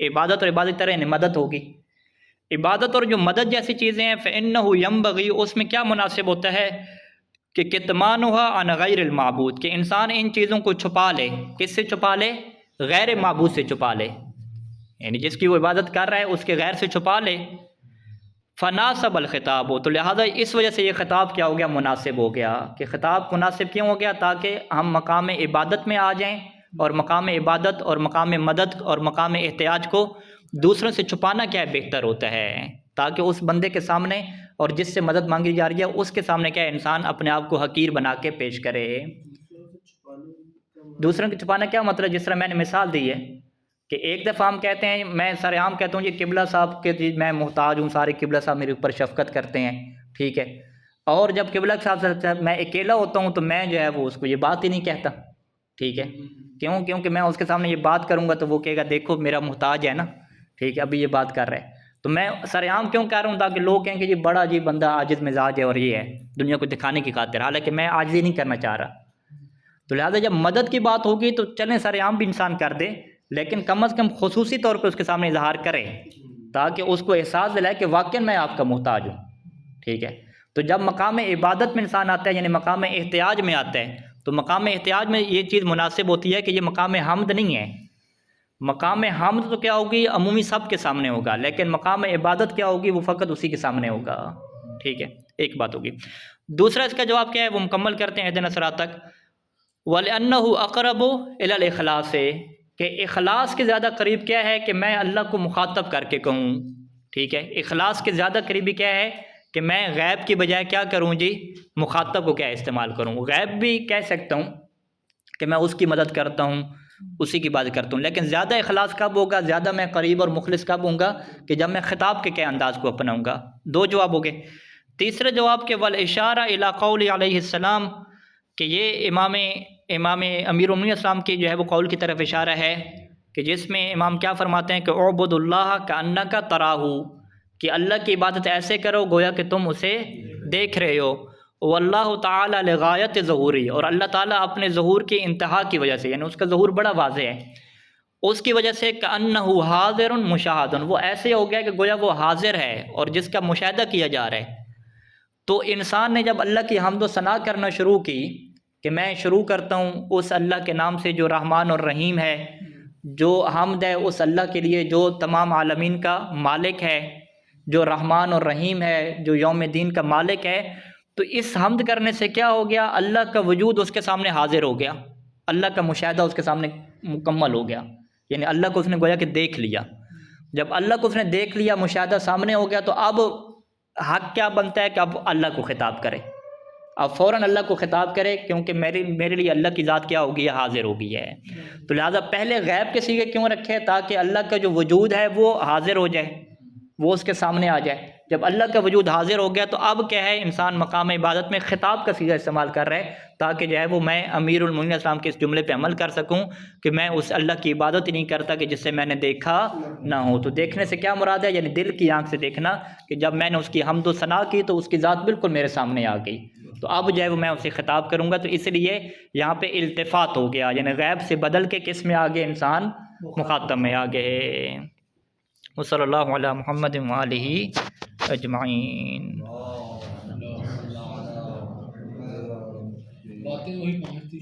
عبادت اور عبادت کی طرح یعنی مدد ہوگی، عبادت اور جو مدد جیسی چیزیں ہیں، فإنه ينبغي، اس میں کیا مناسب ہوتا ہے کہ کتمانها عن غیر المعبود، کہ انسان ان چیزوں کو چھپا لے، کس سے چھپا لے؟ غیر معبود سے چھپا لے، یعنی جس کی وہ عبادت کر رہا ہے اس کے غیر سے چھپا لے۔ فناسب الخطاب ہو، تو لہٰذا اس وجہ سے یہ خطاب کیا ہو گیا؟ مناسب ہو گیا۔ کہ خطاب مناسب کیوں ہو گیا؟ تاکہ ہم مقام عبادت میں آ جائیں، اور مقام عبادت اور مقام مدد اور مقام احتیاج کو دوسروں سے چھپانا کیا ہے؟ بہتر ہوتا ہے، تاکہ اس بندے کے سامنے اور جس سے مدد مانگی جا رہی ہے اس کے سامنے کیا ہے؟ انسان اپنے آپ کو حقیر بنا کے پیش کرے۔ دوسروں کے چھپانا کیا مطلب؟ جس طرح میں نے مثال دی ہے کہ ایک دفعہ ہم کہتے ہیں، میں سر عام کہتا ہوں یہ قبلہ صاحب کے میں محتاج ہوں، سارے قبلہ صاحب میرے اوپر شفقت کرتے ہیں، ٹھیک ہے، اور جب قبلہ صاحب میں اکیلا ہوتا ہوں تو میں جو ہے وہ اس کو یہ بات ہی نہیں کہتا، ٹھیک ہے، کیونکہ میں اس کے سامنے یہ بات کروں گا تو وہ کہے گا دیکھو میرا محتاج ہے نا، ٹھیک ہے، ابھی یہ بات کر رہے ہیں، تو میں سر عام کیوں کہہ رہا ہوں تاکہ لوگ کہیں کہ یہ بڑا عجیب بندہ عاجز مزاج ہے اور یہ ہے دنیا کو دکھانے کی خاطر، حالانکہ میں عاجزی نہیں کرنا چاہ رہا۔ تو لہٰذا جب مدد کی بات ہوگی تو چلیں سر عام بھی انسان کر دے، لیکن کم از کم خصوصی طور پہ اس کے سامنے اظہار کرے تاکہ اس کو احساس دلائے کہ واقعی میں آپ کا محتاج ہوں، ٹھیک ہے۔ تو جب مقام عبادت میں انسان آتا ہے، یعنی مقام احتیاج میں آتا ہے، تو مقام احتیاج میں یہ چیز مناسب ہوتی ہے کہ یہ مقام حمد نہیں ہے۔ مقام حمد تو کیا ہوگی، عمومی سب کے سامنے ہوگا، لیکن مقام عبادت کیا ہوگی، وہ فقط اسی کے سامنے ہوگا، ٹھیک ہے، ایک بات ہوگی۔ دوسرا اس کا جواب کیا ہے وہ مکمل کرتے ہیں اہدنا الصراط تک، وَلِأَنَّهُ أَقْرَبُ إِلَى الْإِخْلَاصِ، کہ اخلاص کے زیادہ قریب کیا ہے کہ میں اللہ کو مخاطب کر کے کہوں، ٹھیک ہے، اخلاص کے زیادہ قریبی کیا ہے کہ میں غیب کی بجائے کیا کروں جی، مخاطب کو کیا استعمال کروں۔ غیب بھی کہہ سکتا ہوں کہ میں اس کی مدد کرتا ہوں، اسی کی بات کرتا ہوں، لیکن زیادہ اخلاص کب ہوگا، زیادہ میں قریب اور مخلص کب ہوں گا کہ جب میں خطاب کے کیا انداز کو اپناؤں گا۔ دو جواب ہو گئے۔ تیسرا جواب کہ والاشارہ الی قول علیہ السلام، کہ یہ امام امیر المومنین السلام کی جو ہے وہ قول کی طرف اشارہ ہے کہ جس میں امام کیا فرماتے ہیں کہ اعبد اللہ کأنک تراہ، کہ اللہ کی عبادت ایسے کرو گویا کہ تم اسے دیکھ رہے ہو، واللہ تعالی لغایت ظہوری، اور اللہ تعالیٰ اپنے ظہور کی انتہا کی وجہ سے، یعنی اس کا ظہور بڑا واضح ہے، اس کی وجہ سے کأنہ حاضر مشاہد، وہ ایسے ہو گیا کہ گویا وہ حاضر ہے اور جس کا مشاہدہ کیا جا رہا ہے۔ تو انسان نے جب اللہ کی حمد و ثنا کرنا شروع کی کہ میں شروع کرتا ہوں اس اللہ کے نام سے جو رحمان اور رحیم ہے، جو حمد ہے اس اللہ کے لیے جو تمام عالمین کا مالک ہے، جو رحمان اور رحیم ہے، جو یوم دین کا مالک ہے، تو اس حمد کرنے سے کیا ہو گیا، اللہ کا وجود اس کے سامنے حاضر ہو گیا، اللہ کا مشاہدہ اس کے سامنے مکمل ہو گیا، یعنی اللہ کو اس نے گویا کہ دیکھ لیا۔ جب اللہ کو اس نے دیکھ لیا، مشاہدہ سامنے ہو گیا، تو اب حق کیا بنتا ہے کہ اب اللہ کو خطاب کرے، اب فوراً اللہ کو خطاب کرے، کیونکہ میرے لیے اللہ کی ذات کیا ہوگی ہے، حاضر ہوگی ہے۔ تو لہٰذا پہلے غیب کے صیغے کیوں رکھے، تاکہ اللہ کا جو وجود ہے وہ حاضر ہو جائے، وہ اس کے سامنے آ جائے۔ جب اللہ کا وجود حاضر ہو گیا تو اب کیا ہے، انسان مقام عبادت میں خطاب کا صیغہ استعمال کر رہا ہے تاکہ جو ہے وہ میں امیر المومنین السلام کے اس جملے پہ عمل کر سکوں کہ میں اس اللہ کی عبادت ہی نہیں کرتا کہ جس سے میں نے دیکھا نہ ہو۔ تو دیکھنے سے کیا مراد ہے، یعنی دل کی آنکھ سے دیکھنا، کہ جب میں نے اس کی حمد و ثنا کی تو اس کی ذات بالکل میرے سامنے آ گئی، تو اب جو ہے وہ میں اسے خطاب کروں گا۔ تو اس لیے یہاں پہ التفات ہو گیا، یعنی غیب سے بدل کے کس میں آگے، انسان مخاطب میں آگے۔ وصلی اللہ علی محمد وآلہ اجمعین۔ باتیں وہی پہنچتی